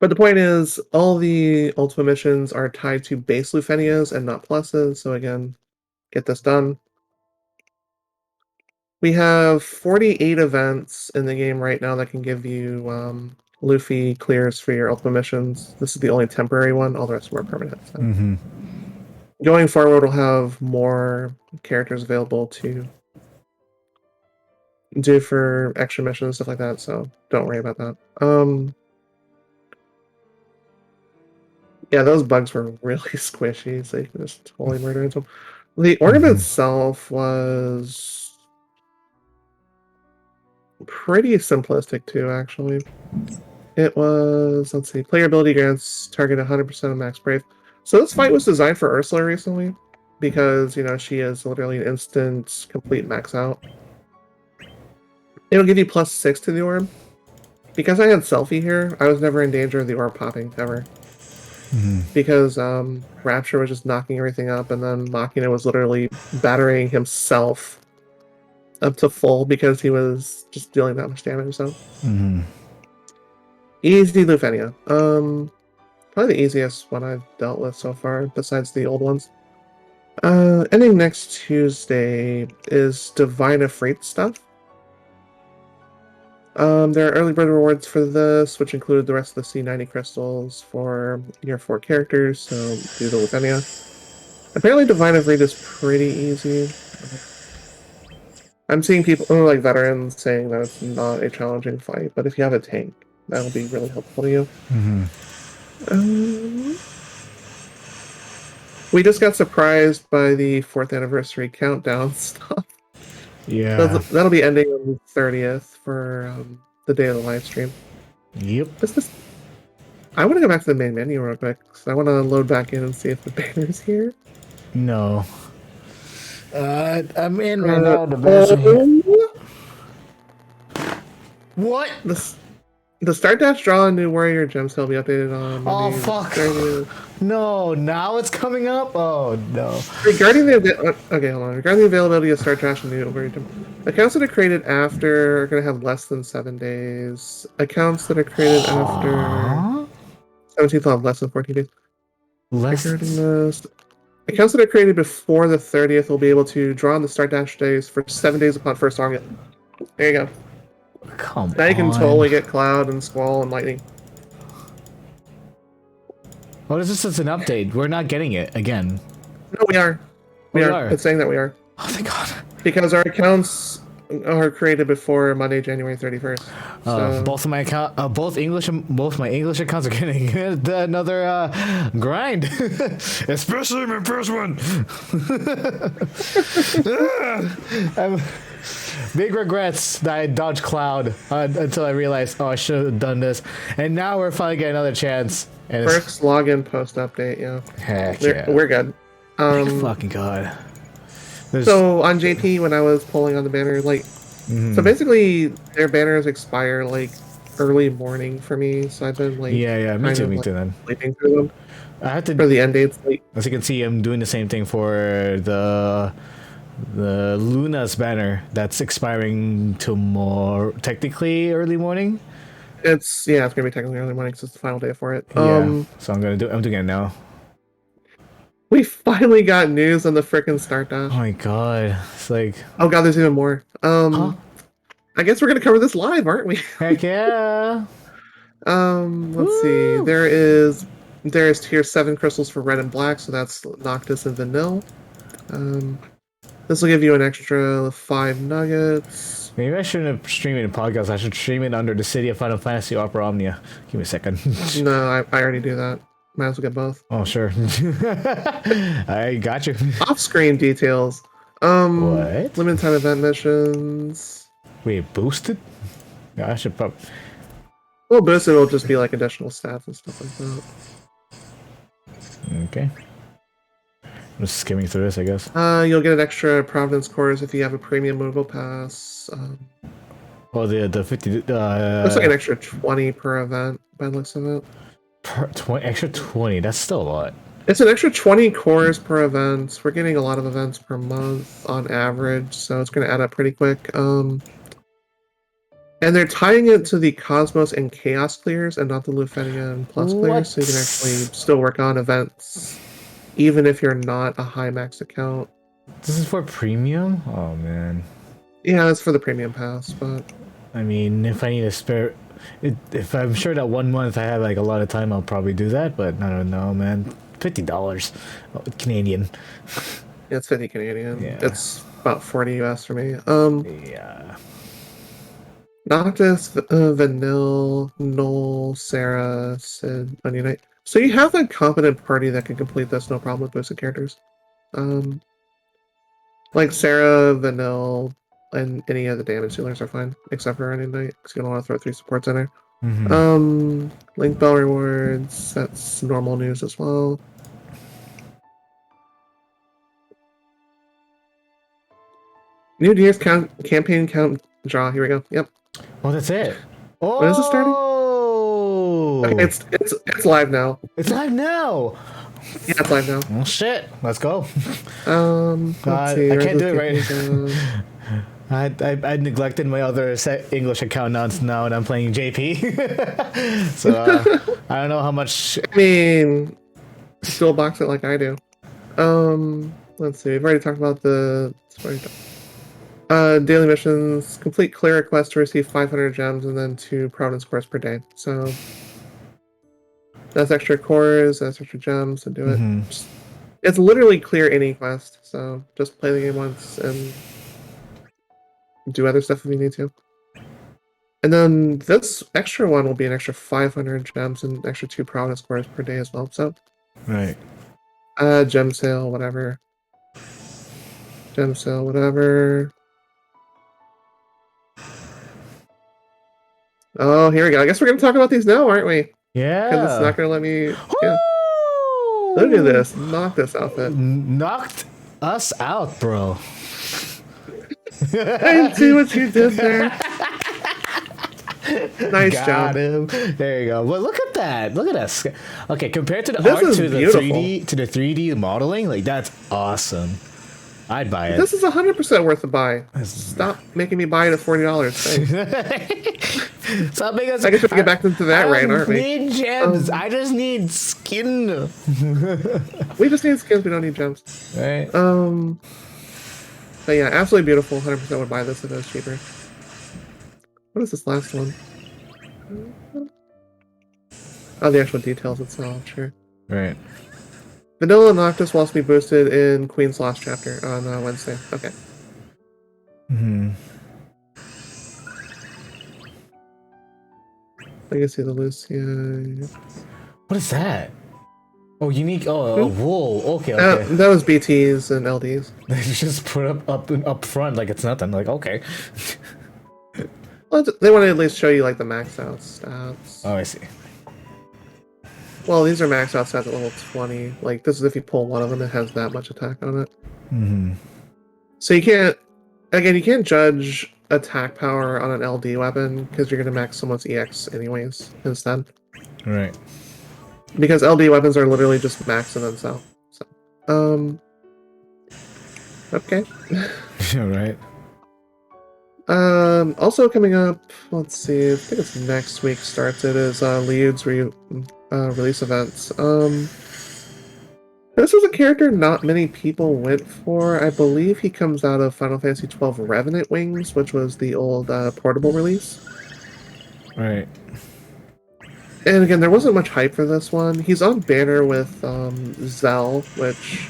But the point is, all the ultimate missions are tied to base Lufenias and not pluses, so again, get this done. We have 48 events in the game right now that can give you Luffy clears for your ultimate missions. This is the only temporary one, all the rest are permanent. So. Going forward, we'll have more characters available to do for extra missions and stuff like that, so don't worry about that. Yeah, those bugs were really squishy, so you can just totally murder into them. The ornament itself was pretty simplistic too, actually. It was, let's see, player ability grants target 100% of max brave. So this fight was designed for Ursula recently, because, you know, she is literally an instant complete max out. It'll give you +6 to the orb. Because I had Selfie here, I was never in danger of the orb popping, ever. Because Rapture was just knocking everything up, and then Machina was literally battering himself up to full because he was just dealing that much damage. So easy Lufenia. Probably the easiest one I've dealt with so far, besides the old ones. Ending next Tuesday is Divine Afraid stuff. There are early bird rewards for this, which include the rest of the C90 crystals for your 4 characters, so do the Lufenia. Apparently Divine of Read is pretty easy. I'm seeing people, like veterans, saying that it's not a challenging fight, but if you have a tank, that'll be really helpful to you. We just got surprised by the 4th anniversary countdown stuff. Yeah. That'll be ending on the 30th for the day of the live stream. Yep. I want to go back to the main menu real quick, because I want to load back in and see if the banner's here. No. I'm in right now. The banner's What? The Start Dash Draw and New Warrior Gems will be updated on Monday. Oh, fuck. No, now it's coming up? Oh, no. Regarding the availability of Start Dash and New Warrior Gems, accounts that are created after are going to have less than 7 days. Accounts that are created after 17th will have less than 14 days. Accounts that are created before the 30th will be able to draw on the Start Dash days for 7 days upon first target. There you go. Come on. Now you can totally get Cloud and Squall and Lightning. What is this as an update? We're not getting it again. No, we are. We are. It's saying that we are. Oh, thank God. Because our accounts are created before Monday, January 31st. So Both of my account, both my English accounts are getting another grind, especially my first one. Big regrets that I dodged Cloud until I realized, oh, I should have done this, and now we're finally getting another chance. And first login post update, yeah. Heck yeah, We're good. Thank fucking god. So on JP, when I was pulling on the banner, like, so basically their banners expire like early morning for me. So I've been like, yeah, me too, then. Sleeping through them. I had to for the end dates. Like, as you can see, I'm doing the same thing for the Luna's banner that's expiring tomorrow, technically early morning. It's gonna be technically early morning because it's the final day for it. Yeah, so I'm doing it now. We finally got news on the frickin' start dash. Oh my god, it's like, oh god, there's even more. huh? I guess we're gonna cover this live, aren't we? Heck yeah. Let's see. There's tier 7 crystals for red and black, so that's Noctis and Vanille. This will give you an extra 5 nuggets. Maybe I shouldn't stream it in podcast. I should stream it under the City of Final Fantasy Opera Omnia. Give me a second. No, I already do that. Might as well get both. Oh, sure. I got you. Off-screen details. What? Limited time event missions. Wait, boosted? Yeah, I should probably... Well, boosted will just be like additional stats and stuff like that. Okay. I'm just skimming through this, I guess. You'll get an extra Providence cores if you have a premium Moogle pass. Oh, the 50... looks like an extra 20 per event by the looks of it. Extra 20, that's still a lot. It's an extra 20 cores per event. We're getting a lot of events per month on average, so it's going to add up pretty quick. And they're tying it to the Cosmos and Chaos clears and not the Lufenia and Plus clears, so you can actually still work on events even if you're not a high max account. This is for premium? Oh, man. Yeah, it's for the premium pass, but... I mean, if I need a spare... If I'm sure that 1 month I have like a lot of time, I'll probably do that, but I don't know, man. $50 Canadian. Yeah, it's 50 Canadian. Yeah. It's about 40 US for me. Yeah. Noctis, Vanille, Noel, Sarah, Sid, Onion Knight. So you have a competent party that can complete this no problem with boosted characters. Like Sarah, Vanille, and any of the damage dealers are fine, except for Onion Knight, because you don't want to throw 3 supports in there. Link Bell rewards, that's normal news as well. New Year's campaign count draw. Here we go. Yep. Oh, that's it. Oh, when is it starting? Okay, it's live now. It's live now. Yeah, it's live now. Oh shit! Let's go. Let's see, I can't do it right. I neglected my other English account now, and I'm playing JP. So I don't know how much. I mean, still box it like I do. Let's see. We've already talked about the daily missions. Complete clear request to receive 500 gems and then 2 Providence cores per day. So that's extra cores, that's extra gems, so do it. It's literally clear any quest. So just play the game once and do other stuff if you need to. And then this extra one will be an extra 500 gems and extra 2 Providence cores per day as well. So right. Gem sale, whatever. Gem sale, whatever. Oh, here we go. I guess we're going to talk about these now, aren't we? Yeah. Because it's not going to let me... Yeah. Look at this. Knock this outfit. Knocked us out, bro. I didn't see what you did there. Nice job. Him. There you go. Well, look at that. Look at us. Okay, compared to the this art is to beautiful. the 3D modeling, like that's awesome. I'd buy it. This is 100% worth the buy. Stop making me buy it at $40. Stop making us. I guess we have to get back into that right, aren't we? I need gems. I just need skin. We just need skins. We don't need gems. Right. But yeah, absolutely beautiful. 100% would buy this if it was cheaper. What is this last one? Oh, the actual details itself, sure. Right. Vanilla Noctis will also be boosted in Queen's Lost chapter on Wednesday. Okay. Mm-hmm. Legacy of the Lucia. What is that? Oh, unique. Oh, Hmm? a wool. Okay, okay. That was BTs and LDs. They just put up front like it's nothing. Like okay. Well, they want to at least show you like the max out Oh, stats. I see. Well, these are max out stats at level 20. Like this is if you pull one of them, it has that much attack on it. Mm-hmm. So you can't, again, you can't judge attack power on an LD weapon because you're gonna max someone's EX anyways instead. Right. Because LD weapons are literally just max in themselves. So, okay. Right. Also coming up, let's see, I think it's next week starts. It is Liud's release events. This is a character not many people went for. I believe he comes out of Final Fantasy XII Revenant Wings, which was the old portable release. Right. And again, there wasn't much hype for this one. He's on banner with Zell, which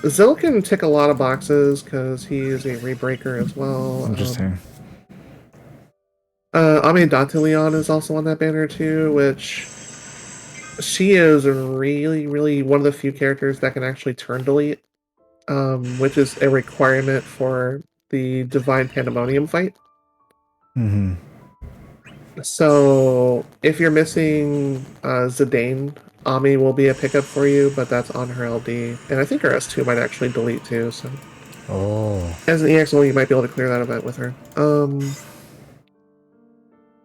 Zell can tick a lot of boxes because he is a rebreaker as well. Interesting. Ame Leon is also on that banner too, which she is really, really one of the few characters that can actually turn delete, which is a requirement for the Divine Pandemonium fight. Mm-hmm. So if you're missing Zidane, Ami will be a pickup for you, but that's on her LD. And I think her S2 might actually delete too, so Oh. as an EX1, you might be able to clear that event with her.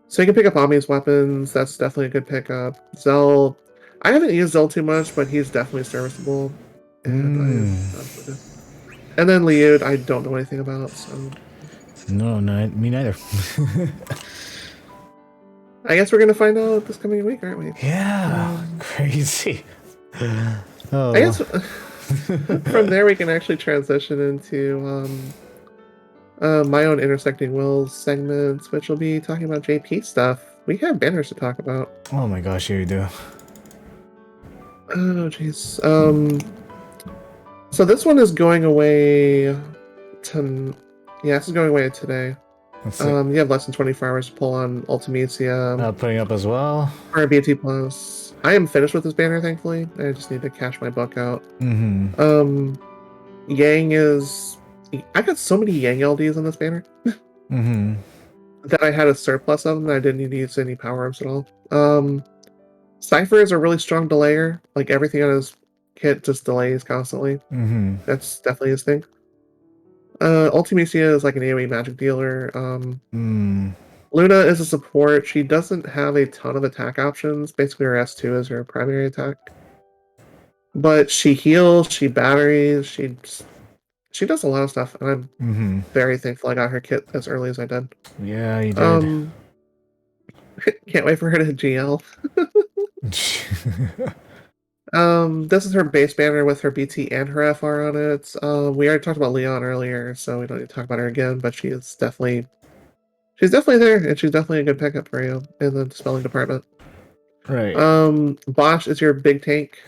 So you can pick up Ami's weapons, that's definitely a good pickup. Zell, I haven't used Zell too much, but he's definitely serviceable. And and then Liud, I don't know anything about, so No, me neither. I guess we're gonna find out this coming week, aren't we? Yeah, crazy. Oh. I guess from there we can actually transition into my own intersecting wills segments, which will be talking about JP stuff. We have banners to talk about. Oh my gosh, here you do. Oh jeez. So this one is going away yeah, this is going away today. Let's see. You have less than 24 hours to pull on Ultimecia. Putting up as well. Or BT Plus. I am finished with this banner, thankfully. I just need to cash my buck out. Mm-hmm. Yang is... I got so many Yang LDs on this banner. Mm-hmm. That I had a surplus of them, and I didn't need to use any power-ups at all. Cypher is a really strong delayer. Like, everything on his kit just delays constantly. Mm-hmm. That's definitely his thing. Ultimecia is like an AoE magic dealer. Luna is a support. She doesn't have a ton of attack options. Basically, her S2 is her primary attack. But she heals, she batteries, she does a lot of stuff, and I'm very thankful I got her kit as early as I did. Yeah, you did. Can't wait for her to GL. This is her base banner with her BT and her FR on it. We already talked about Leon earlier, so we don't need to talk about her again, but she's definitely there, and she's definitely a good pickup for you in the dispelling department. Right. Bosch is your big tank.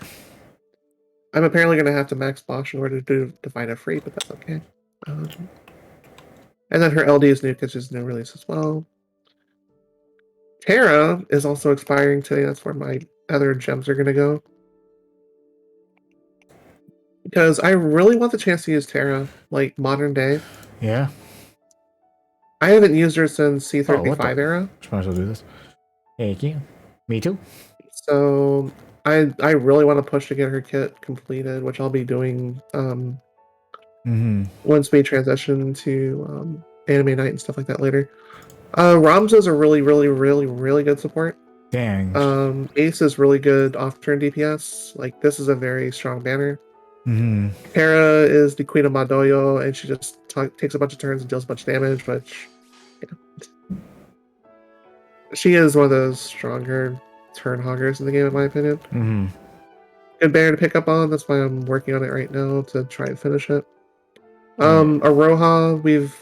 I'm apparently going to have to max Bosch in order to do Divine Free, but that's okay. And then her LD is new because she's new release as well. Terra is also expiring today. That's where my other gems are going to go. Because I really want the chance to use Terra, like modern day. Yeah. I haven't used her since C35 era. Might as well do this. Thank you. Me too. So I really want to push to get her kit completed, which I'll be doing once we transition to anime night and stuff like that later. Ramza is a really, really, really, really good support. Dang. Ace is really good off-turn DPS. Like, this is a very strong banner. Terra is the queen of Madoyo, and she just takes a bunch of turns and deals a bunch of damage, which, yeah. She is one of those stronger turn hoggers in the game, in my opinion. Good banner to pick up on. That's why I'm working on it right now to try and finish it. Aroha, we've...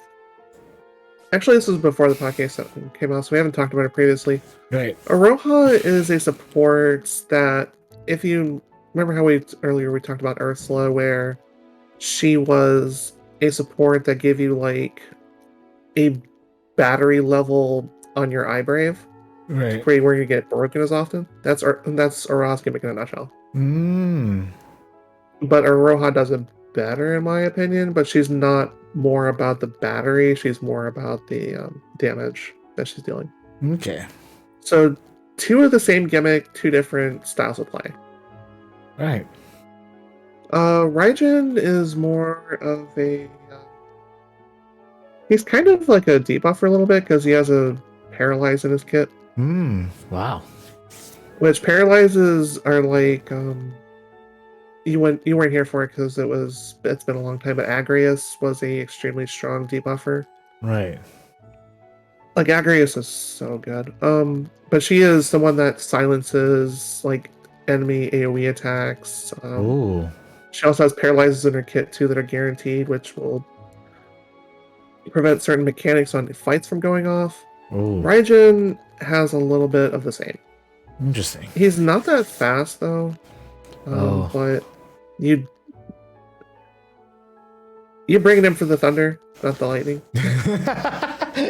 Actually, this was before the podcast came out, so we haven't talked about it previously. Right. Aroha is a support that, if you remember how earlier we talked about Ursula, where she was a support that gave you like a battery level on your eye brave, Right. where you get broken as often. That's Aura's gimmick in a nutshell. Mm. But Aroha does it better, in my opinion. But she's not more about the battery; she's more about the damage that she's dealing. Okay. So, two of the same gimmick, two different styles of play. Right. Raijin is more of a. He's kind of like a debuffer a little bit because he has a paralyze in his kit, Wow. which paralyzes are like you weren't here for it because it's been a long time, but Agrius was a extremely strong debuffer. Right. Like Agrius is so good. But she is the one that silences like enemy AoE attacks. Ooh. She also has paralyzes in her kit too that are guaranteed, which will prevent certain mechanics on fights from going off. Ooh. Raijin has a little bit of the same. Interesting. He's not that fast though, Oh. but you bring him for the thunder, not the lightning.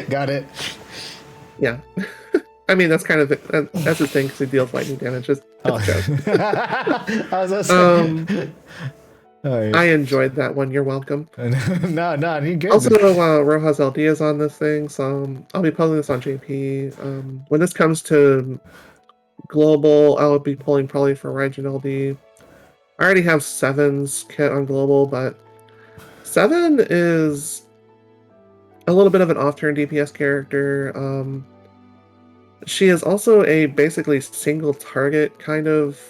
Got it. Yeah, I mean that's kind of that's his thing because he deals lightning damage. It's a joke. I was gonna say. I enjoyed that one. You're welcome. No, you good. Also, Rojas LD is on this thing, so I'll be pulling this on JP. When this comes to global, I'll be pulling probably for Raijin LD. I already have Seven's kit on global, but Seven is a little bit of an off-turn DPS character. She is also a basically single target kind of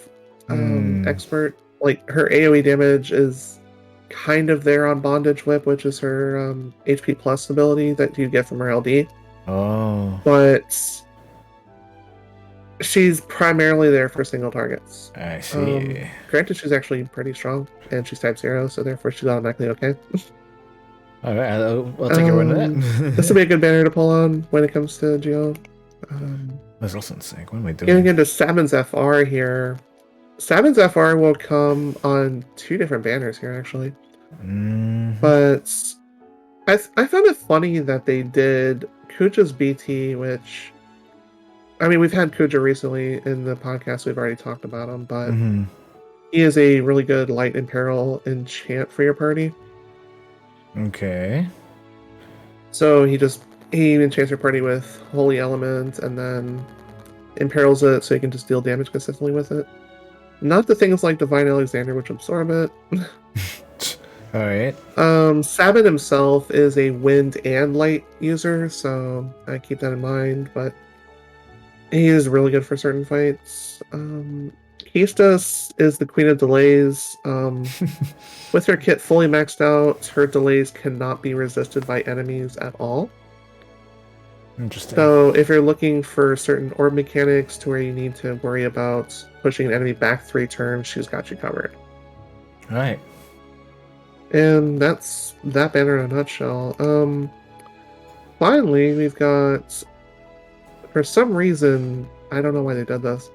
expert. Like her AoE damage is kind of there on Bondage Whip, which is her HP plus ability that you get from her LD. Oh. But she's primarily there for single targets. I see. Granted, she's actually pretty strong, and she's type 0, so therefore she's automatically okay. All right, I'll take a run at that. This will be a good banner to pull on when it comes to Geo. That's also insane. What am I doing? Getting into Sabin's FR here. Sabin's FR will come on two different banners here, actually. But I found it funny that they did Kuja's BT, which... I mean, we've had Kuja recently in the podcast. We've already talked about him, but he is a really good light imperil enchant for your party. Okay. So he enchants your party with Holy Element and then imperils it so you can just deal damage consistently with it. Not the things like Divine Alexander, which absorb it. All right. Sabin himself is a wind and light user, so I keep that in mind, but he is really good for certain fights. Kistas is the queen of delays. With her kit fully maxed out, her delays cannot be resisted by enemies at all. Interesting. So if you're looking for certain orb mechanics to where you need to worry about pushing an enemy back 3 turns, she's got you covered. All right. And that's that banner in a nutshell. Finally, we've got, for some reason, I don't know why they did this,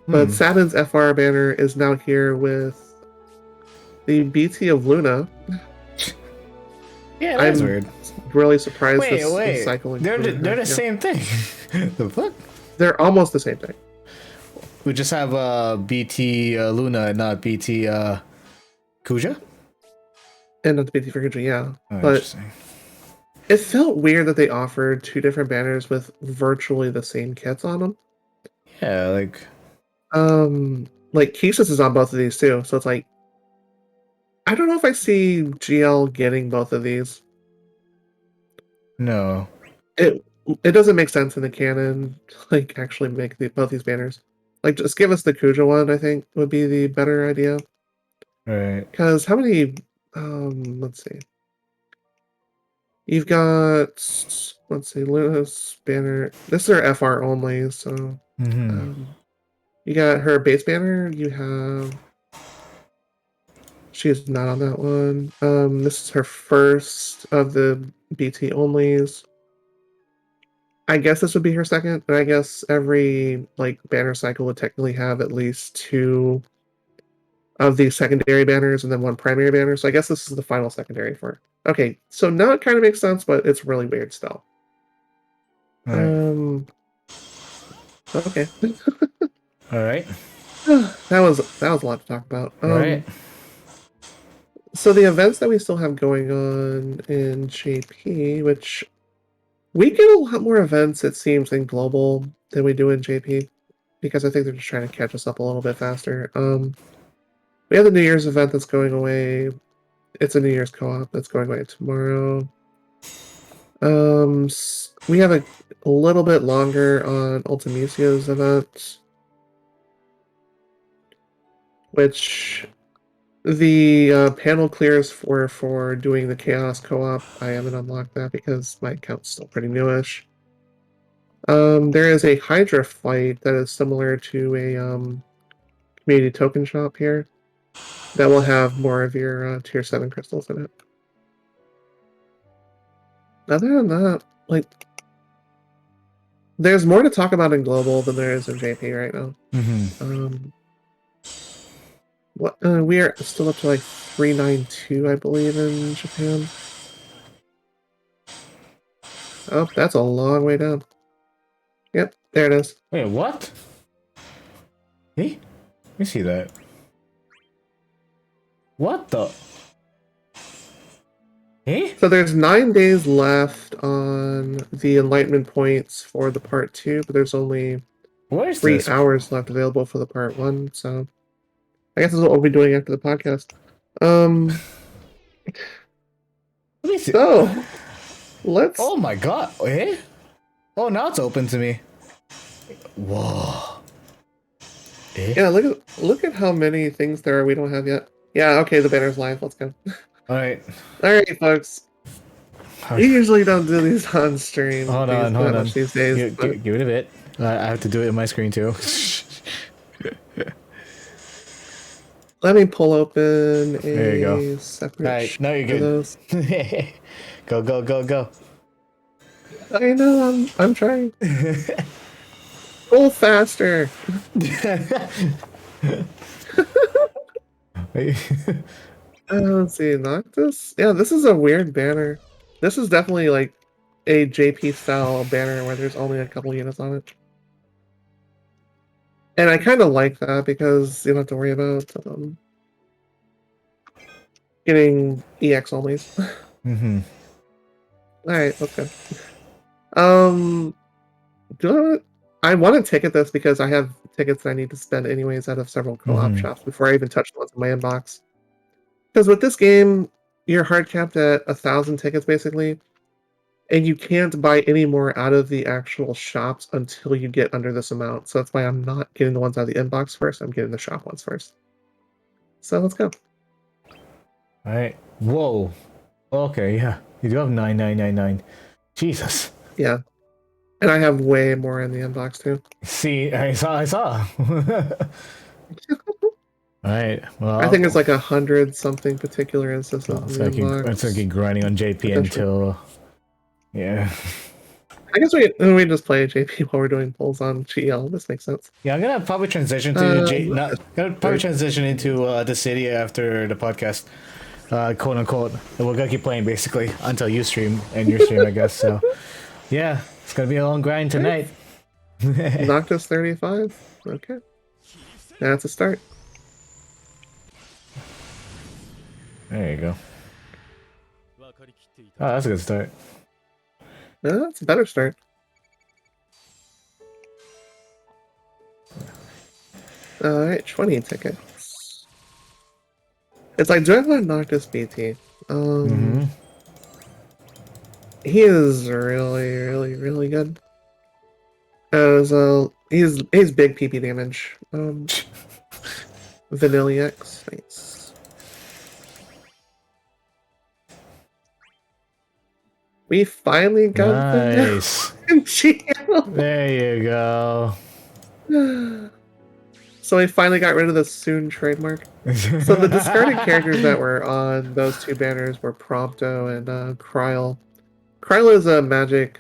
but Sabin's FR banner is now here with the BT of Luna. Yeah, that's weird. Really surprised wait. cycling. They're the same thing. The fuck? They're almost the same thing. We just have BT Luna and not BT Kuja? And not the BT for Kuja, yeah. Oh, but interesting. It felt weird that they offered 2 different banners with virtually the same kits on them. Yeah, like Kisus is on both of these too, so it's like I don't know if I see GL getting both of these. No. It doesn't make sense in the canon, like actually make both these banners. Like just give us the Kuja one, I think would be the better idea. Right. Because how many let's see. You've got, let's see, Luna's banner. This is her FR only, so you got her base banner. You have, she is not on that one. This is her first of the BT onlys. I guess this would be her second, but I guess every banner cycle would technically have at least 2 of the secondary banners and then one primary banner. So I guess this is the final secondary for. Okay, so now it kind of makes sense, but it's really weird still. All right. Okay. All right. That was a lot to talk about. All right. So the events that we still have going on in JP, which we get a lot more events, it seems, in global than we do in JP, because I think they're just trying to catch us up a little bit faster. We have the New Year's event that's going away. It's a New Year's co-op that's going away tomorrow. We have a little bit longer on Ultimisia's event, which the panel clears for doing the Chaos co-op. I haven't unlocked that because my account's still pretty newish. There is a Hydra fight that is similar to a community token shop here that will have more of your tier 7 crystals in it. Other than that, like, there's more to talk about in global than there is in JP right now. We are still up to like 392, I believe, in Japan. Oh, that's a long way down. Yep, there it is. Wait, what? Hey, let me see that. What the? Hey? So there's 9 days left on the enlightenment points for the part 2, but there's only Where's 3 this? hours left available for the part 1, so I guess that's what we'll be doing after the podcast. Let me see. So let's. Oh my god! Hey? Oh, now it's open to me. Whoa. Eh? Yeah, look at how many things there are we don't have yet. Yeah, okay, the banner's live. Let's go. All right. All right, folks. We usually don't do these on stream. Hold on. Much these days. Give it a bit. I have to do it in my screen too. Let me pull open There you a go. separate. All right, now you're good. Those. Go. I know. I'm trying. Pull faster. Let's see, Noctis. Yeah, this is a weird banner. This is definitely like a JP style banner where there's only a couple units on it. And I kind of like that because you don't have to worry about getting EX onlys. Alright, okay. I want to ticket this because I have tickets that I need to spend anyways out of several co-op shops before I even touch the ones in my inbox. Because with this game, you're hard capped at 1,000 tickets basically, and you can't buy any more out of the actual shops until you get under this amount. So that's why I'm not getting the ones out of the inbox first. I'm getting the shop ones first. So let's go. All right. Whoa. Okay. Yeah. You do have 9999. Jesus. Yeah. And I have way more in the inbox too. See, I saw. All right. Well, I think it's like 100 something particular instances. It's gonna keep grinding on JP until. Yeah. I guess we just play JP while we're doing polls on GL. This makes sense. Yeah, I'm gonna probably transition to transition into the city after the podcast, quote unquote. And we're gonna keep playing basically until you stream and your stream, I guess. So, yeah, it's gonna be a long grind tonight. Noctis 35. Okay, that's a start. There you go. Oh, that's a good start. That's a better start. Alright, 20 tickets. It's like, do I want Noctis BT? He is really good. As he's big PP damage. Vanilla X, nice. We finally got nice. There you go. So we finally got rid of the soon trademark. So the discarded characters that were on those two banners were Prompto and Kryle. Kryle is a magic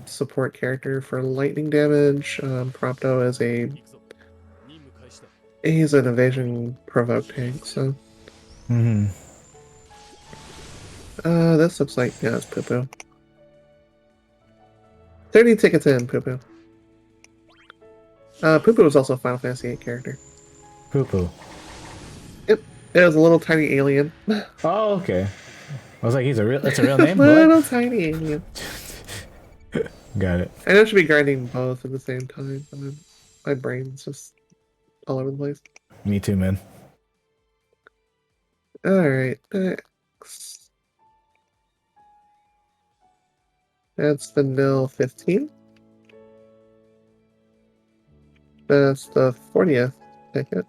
support character for lightning damage. Prompto is a He's an evasion provoke tank, so. Mm-hmm. This looks like, yeah, it's Poo Poo. 30 tickets in, Poo Poo. Poo Poo was also a Final Fantasy VIII character. Poo poo. Yep, it was a little tiny alien. Oh, okay. I was like, that's a real name? Little What? tiny alien. Got it. I know I should be grinding both at the same time, but my brain's just all over the place. Me too, man. Alright, next. That's the nil 15. That's the 40th ticket.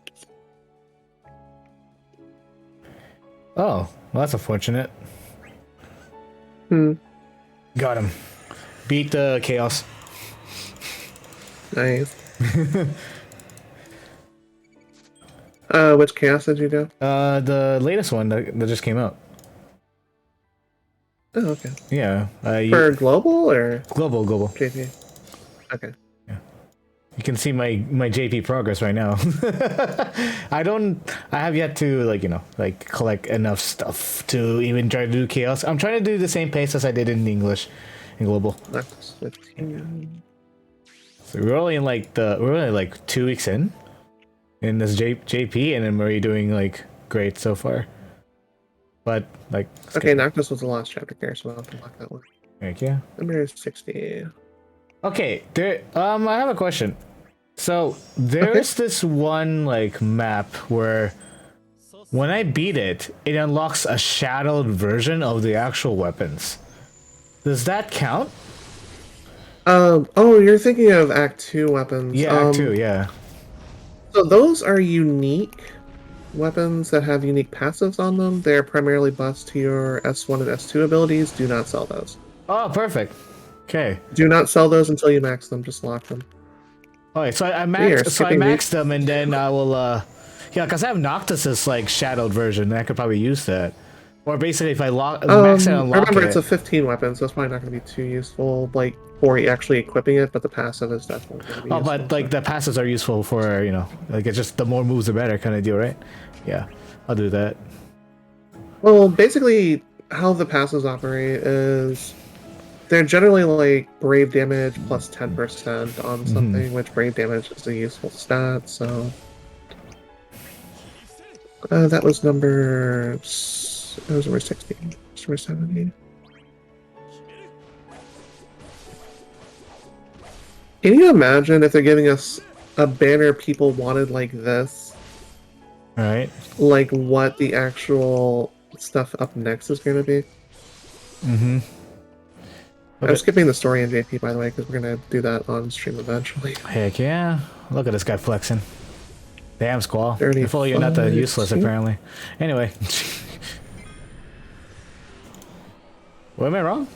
Oh, well, that's unfortunate. Hmm, Got him. Beat the chaos. nice. Which chaos did you do? The latest one that just came out. Oh, okay. Yeah. For global or Global. JP? Okay. You can see my JP progress right now. I have yet to collect enough stuff to even try to do chaos. I'm trying to do the same pace as I did in English in global. That's 15. So we're only 2 weeks in this JP, and then we're doing like great so far. But like Okay, Noctis was the last chapter here, so I'll have to lock that one. Heck yeah. Number 60. Okay, I have a question. So there's this one like map where when I beat it, it unlocks a shadowed version of the actual weapons. Does that count? Oh, you're thinking of Act 2 weapons. Yeah, Act 2, yeah. So those are unique weapons that have unique passives on them. They're primarily buffs to your S1 and S2 abilities. Do not sell those. Oh, perfect. Okay. Do not sell those until you max them. Just lock them. Alright, so I maxed them, and then I will yeah, because I have Noctis's like shadowed version, and I could probably use that. Or basically, if I max it and unlock remember, it. it's a 15 weapon, so it's probably not going to be too useful, like for actually equipping it. But the passive is definitely going to be. Oh, but like the passives are useful for like it's just the more moves the better kind of deal, right? Yeah, I'll do that. Well, basically, how the passives operate is they're generally like brave damage plus 10% on something, which brave damage is a useful stat. So that was number. It was number 60. Number 70. Can you imagine if they're giving us a banner people wanted like this? All right. Like what the actual stuff up next is going to be? Mm-hmm. I'm skipping the story in JP, by the way, because we're going to do that on stream eventually. Heck yeah. Look at this guy flexing. Damn, Squall. If only you're not that useless, apparently. Anyway. What, am I wrong?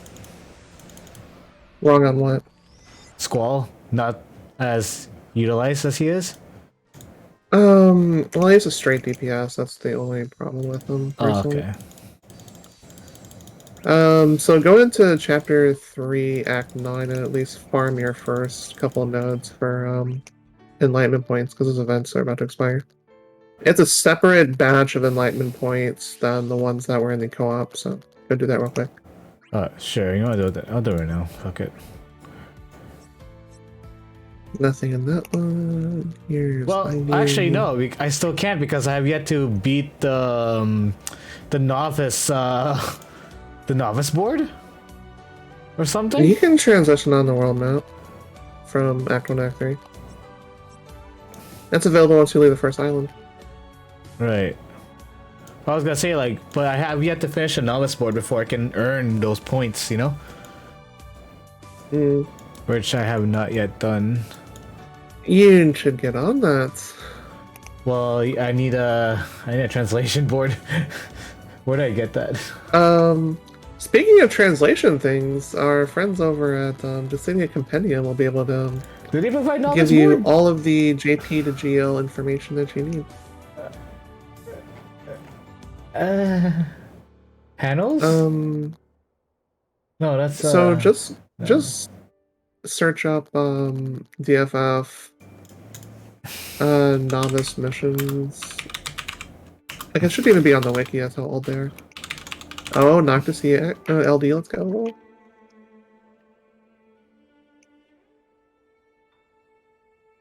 Wrong on what? Squall, not as utilized as he is? Well, he's a straight DPS. That's the only problem with him, personally. Oh, okay. So go into Chapter 3, Act 9, and at least farm your first couple nodes for, Enlightenment points, because his events are about to expire. It's a separate batch of Enlightenment points than the ones that were in the co-op, so go do that real quick. Sure, you know what, I'll do it now. Fuck it. Nothing in that one. Here's actually, no. I still can't because I have yet to beat the novice board or something. You can transition on the world map from Act 1 to Act 3. That's available once you leave the first island. Right. I was gonna say but I have yet to finish a novice board before I can earn those points. Which I have not yet done. You should get on that. Well, I need a translation board. Where do I get that? Speaking of translation things, our friends over at Dissidia Compendium will be able to Do they provide give you all of the JP to GL information that you need. Panels? No, that's so just search up DFF novice missions. Like, it should even be on the wiki, that's how old they are. Oh, Noctis LD, let's go.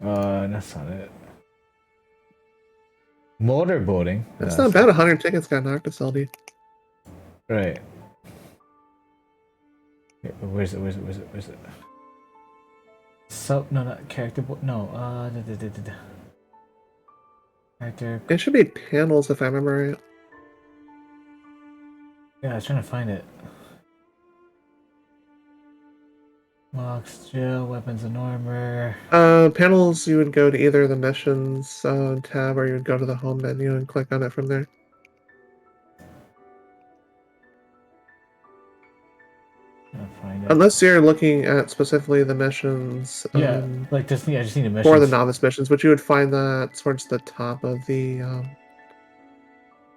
That's not it. Motorboating. That's not bad, 100 tickets got Noctis LD. Right. Where's it? So, no, not character, no, character. It should be panels if I remember right. Yeah, I was trying to find it. Locks, jail, weapons and armor. Panels, you would go to either the missions tab or you would go to the home menu and click on it from there. Find it. Unless you're looking at specifically the missions. Yeah, like this. Yeah, I just need the missions. For the novice missions, but you would find that towards the top of the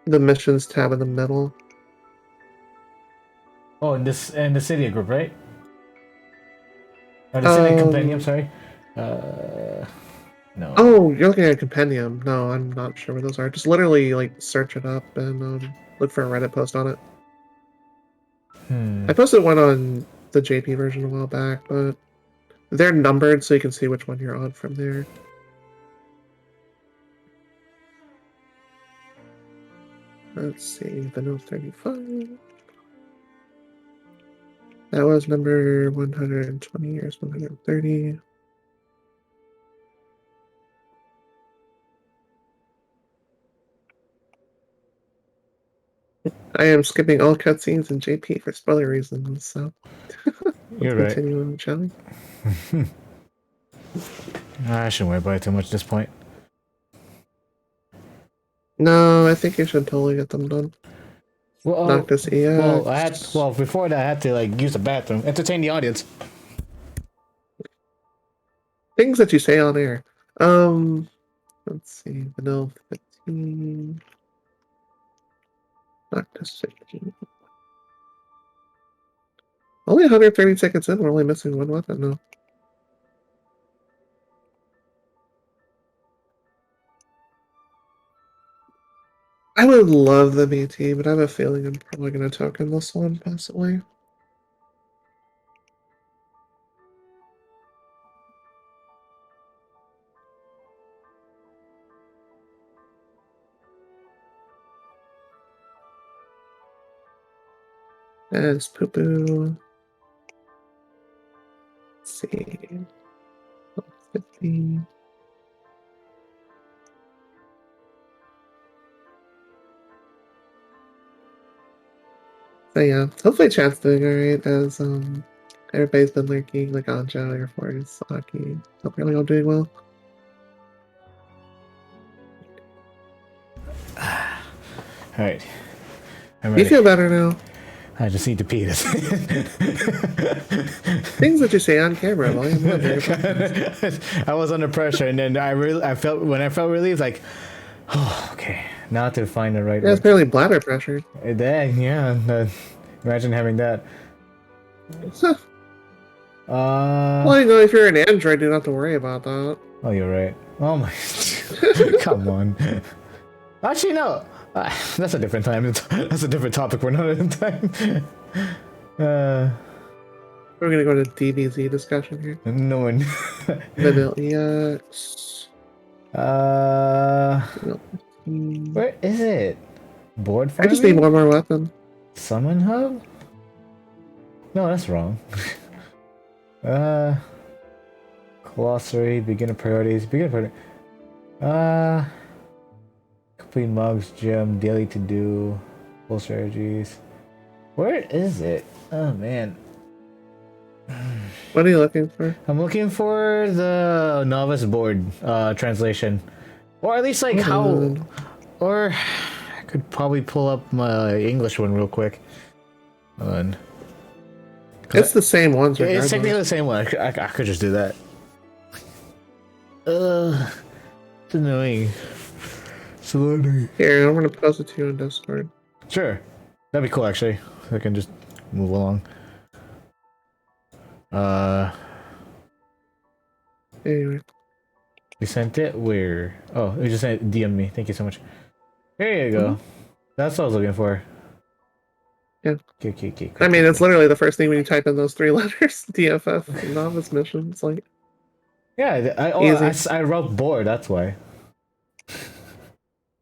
missions tab in the middle. Oh, in the Cydia group, right? Or the Cydia compendium, sorry. No. Oh, you're looking at compendium. No, I'm not sure what those are. Just literally like search it up and look for a Reddit post on it. I posted one on the JP version a while back, but they're numbered so you can see which one you're on from there. Let's see, Vanilla 35. That was number 120 years, 130. I am skipping all cutscenes in JP for spoiler reasons, so You're let's continue on, shall we? I shouldn't worry about it too much at this point. No, I think you should totally get them done. Well, Noctis EX. well, before that, I had to like use the bathroom, entertain the audience. Things that you say on air. Let's see, Vanilla 15. Noctis 15. Only 130 seconds in, we're only missing one weapon now. I would love the BT, but I have a feeling I'm probably going to token this one, possibly. As poo poo. Let's see. 15. So yeah, hopefully chat's doing alright as everybody's been lurking, like Anjo, Air Force, Aki. Hope you're all doing well. Alright. You feel better now. I just need to pee this. Things that you say on camera, volume 1. I was under pressure, and then I felt relieved, like, oh, okay, now to find the right. Yeah, it's barely bladder pressure. Dang, yeah. Imagine having that. Well, you know, if you're an Android, you don't have to worry about that. Oh, you're right. Oh my, come on. Actually, no. That's a different time. That's a different topic for another time. We're gonna go to DBZ discussion here. No one. Vanilla EX. Where is it? Board farming? I just need one more weapon. Summon hub? No, that's wrong. Glossary, beginner priorities, complete mugs, gem, daily to do, full strategies. Where is it? Oh man. What are you looking for? I'm looking for the novice board translation. Or at least like how, or I could probably pull up my English one real quick. It's the same ones. It's technically the same one. I could just do that. It's annoying. It's annoying. Here, I'm gonna post it to you on Discord. Sure, that'd be cool actually. I can just move along. Anyway. You sent it? Where? Oh, you just sent DM me. Thank you so much. There you go. That's what I was looking for. Yeah. Okay. I mean, it's literally the first thing when you type in those 3 letters. DFF, novice missions, like. Yeah, I wrote board, that's why.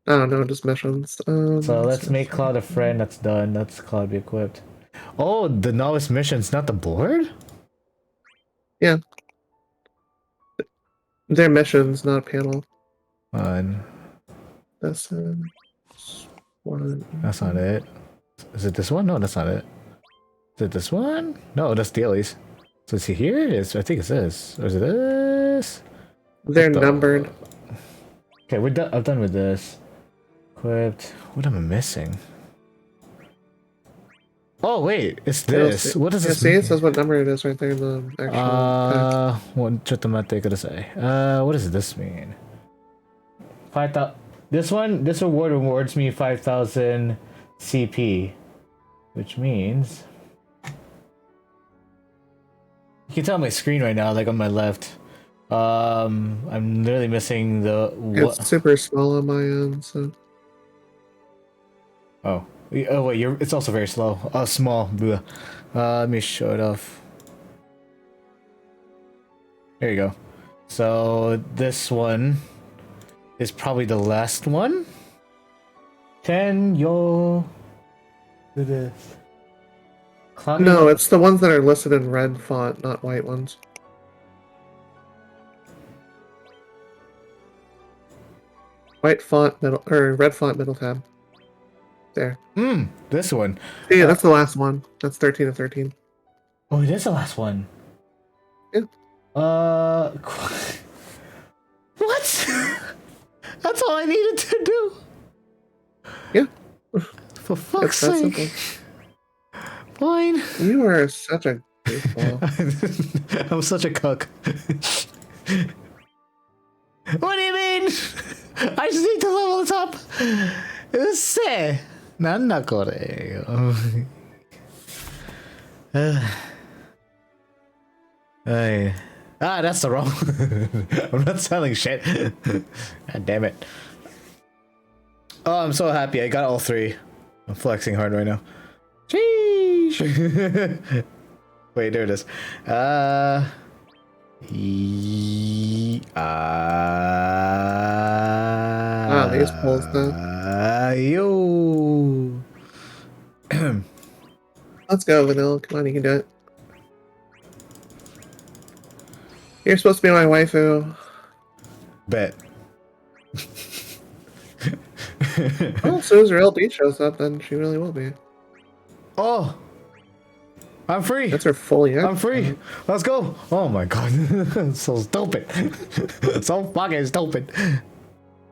I don't know, just missions. So let's make Cloud a friend. That's done. That's Cloud be equipped. Oh, the novice mission's not the board? Yeah. They're missions, not a panel. Fine. This is one. That's not it. Is it this one? No, that's not it. Is it this one? No, that's dailies. So see here it is. I think it's this. Or is it this? They're numbered. Okay, we're done. I'm done with this. Equipped. What am I missing? Oh wait, it's this. What does this see, mean? it says what number it is right there in the actual what does this mean? 5,000. This reward rewards me 5,000 CP, which means you can tell my screen right now, like on my left. I'm literally missing the. It's super small on my end, so. Oh wait, it's also very slow. Small. Let me show it off. There you go. So this one is probably the last one. Do this. No, it's the ones that are listed in red font, not white ones. White font middle, or red font middle tab. There. This one. Yeah, that's the last one. That's 13 of 13. Oh, it is the last one. Yeah. What? That's all I needed to do. Yeah. For fuck's sake. Fine. You are such a goofball. I'm such a cuck. What do you mean? I just need to level it up. Say. Hey. That's the wrong. I'm not selling shit. God damn it. Oh, I'm so happy. I got all 3. I'm flexing hard right now. Sheesh. Wait, there it is. These pulls though. Yo. Let's go, Vanilla. Come on, you can do it. You're supposed to be my waifu. Bet. Well, as soon as her LD shows up, then she really will be. Oh, I'm free. That's her fully active. I'm free. Let's go. Oh my god, so stupid. So fucking stupid.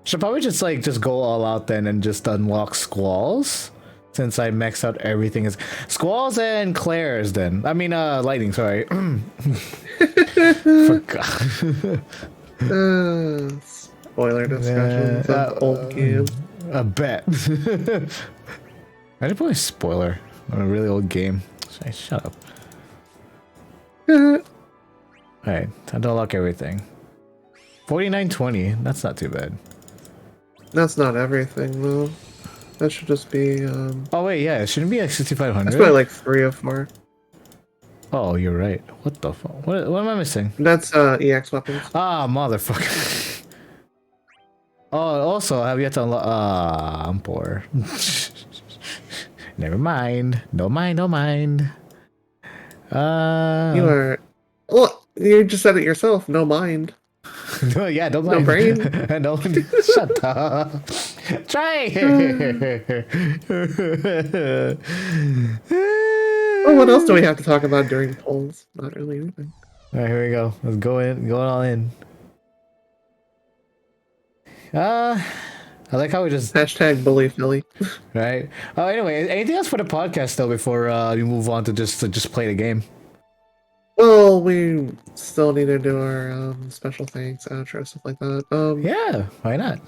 Should probably just go all out then and just unlock Squalls, since I maxed out everything. Is Squalls and Claire's then? I mean, Lightning. Sorry. Forgot. Spoiler discussions of old games. I bet. I did play a spoiler on a really old game. Shut up. Alright, time to unlock everything. 4920, that's not too bad. That's not everything, though. That should just be, Oh wait, yeah, it shouldn't be like 6500. That's probably like 3 or 4. Oh, you're right. What the fuck? What am I missing? That's, EX weapons. Ah, motherfucker. Oh, also, I have yet to unlock... I'm poor. Never mind. Don't mind. You are... Well, you just said it yourself. No mind. No, yeah, don't mind. No brain. No, shut up. Try. Oh, what else do we have to talk about during polls? Not really anything. All right, here we go. Let's go in. Going all in. I like how we just hashtag bully Philly. Right. Oh, anyway, anything else for the podcast though before we move on to just play the game? Well, we still need to do our special thanks, outro, stuff like that. Yeah, why not?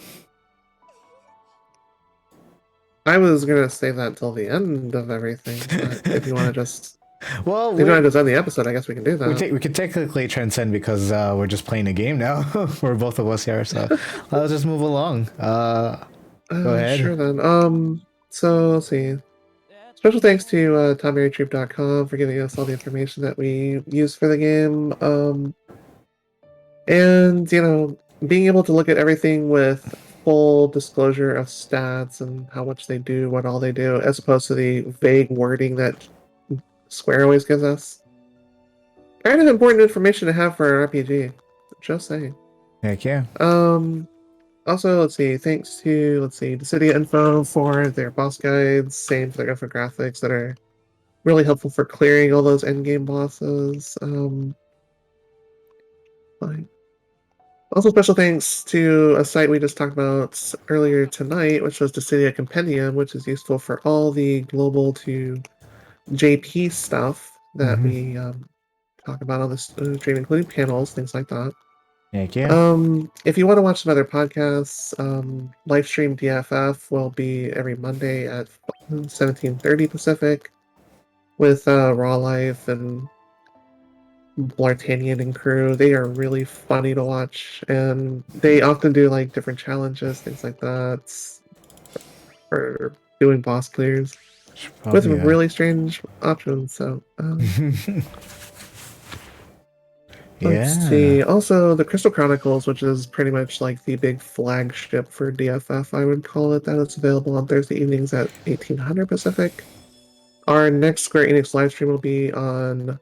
I was gonna save that till the end of everything, but if you want to just Well, If you don't have to end the episode, I guess we can do that. we could technically transcend because we're just playing a game now. For both of us here, so let's just move along. Go ahead. Sure then. So let's see. Special thanks to TomMaryTroop.com for giving us all the information that we use for the game. And being able to look at everything with full disclosure of stats and how much they do, what all they do, as opposed to the vague wording that Square always gives us. Kind of important information to have for an RPG. Just saying. Heck yeah. Also, let's see, thanks to, Dissidia Info for their boss guides, same for their infographics that are really helpful for clearing all those endgame bosses. Fine. Also, special thanks to a site we just talked about earlier tonight, which was Dissidia Compendium, which is useful for all the global to JP stuff that we talk about on this stream, including panels, things like that. Thank you. If you want to watch some other podcasts, Livestream DFF will be every Monday at 17:30 Pacific with Raw Life and Blartanian and crew. They are really funny to watch, and they often do like different challenges, things like that, for doing boss clears with really strange options. So let's see. Also, the Crystal Chronicles, which is pretty much like the big flagship for DFF, I would call it that. It's available on Thursday evenings at 1800 Pacific. Our next Square Enix live stream will be on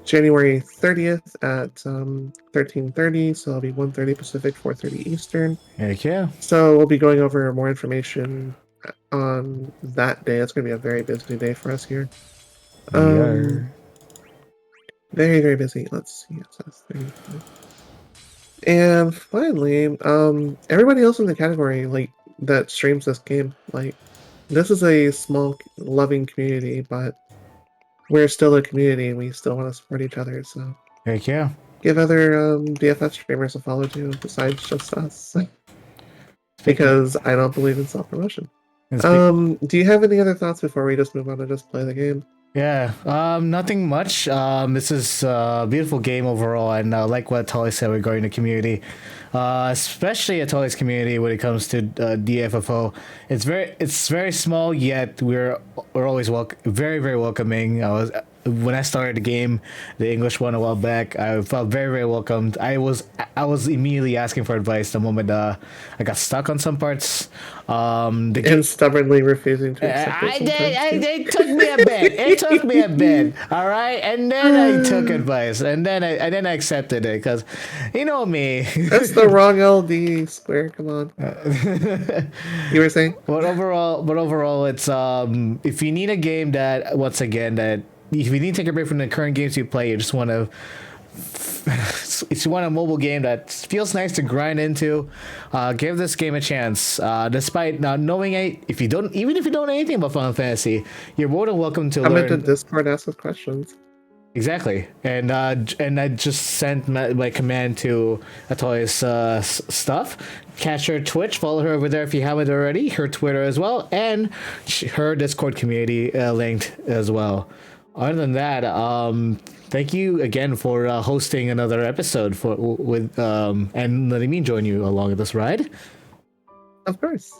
January 30th at 13:30, so it'll be 1:30 Pacific, 4:30 Eastern. Heck yeah. So we'll be going over more information on that day. It's going to be a very busy day for us here. Very, very busy. Let's see. And finally, everybody else in the category that streams this game, this is a small, loving community, but we're still a community and we still want to support each other. So heck yeah. Give other DFS streamers a follow too, besides just us, because I don't believe in self-promotion. Do you have any other thoughts before we just move on to just play the game? Yeah, nothing much. This is a beautiful game overall, and like what Atoli said regarding the community, especially Atoli's community when it comes to DFFO. It's very small, yet we're always very, very welcoming. When I started the game, the English one a while back, I felt very, very welcomed. I was immediately asking for advice the moment I got stuck on some parts. And stubbornly refusing to accept it. It took me a bit. It took me a bit. All right, and then I took advice, and then I accepted it because, you know me. That's the wrong LD Square. Come on. You were saying? But overall, it's if you need a game that if you need to take a break from the current games you play, you just want to. If you want a mobile game that feels nice to grind into, give this game a chance. Despite not knowing even if you don't know anything about Final Fantasy, you're more than welcome to learn. Come into Discord, ask us questions. Exactly, and I just sent my command to Atoli's stuff. Catch her Twitch, follow her over there if you haven't already. Her Twitter as well, and her Discord community linked as well. Other than that, thank you again for hosting another episode and letting me join you along this ride. Of course.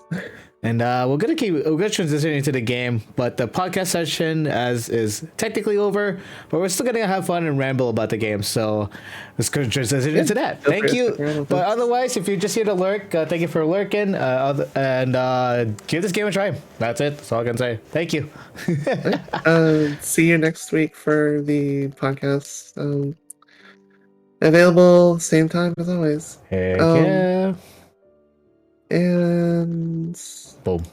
And we're gonna transition into the game, but the podcast session is technically over, but we're still gonna have fun and ramble about the game. So let's go transition into that. Thank you. But otherwise, if you're just here to lurk, thank you for lurking, and give this game a try. That's it. That's all I can say. Thank you. See you next week for the podcast. Available same time as always. Heck yeah. And boom.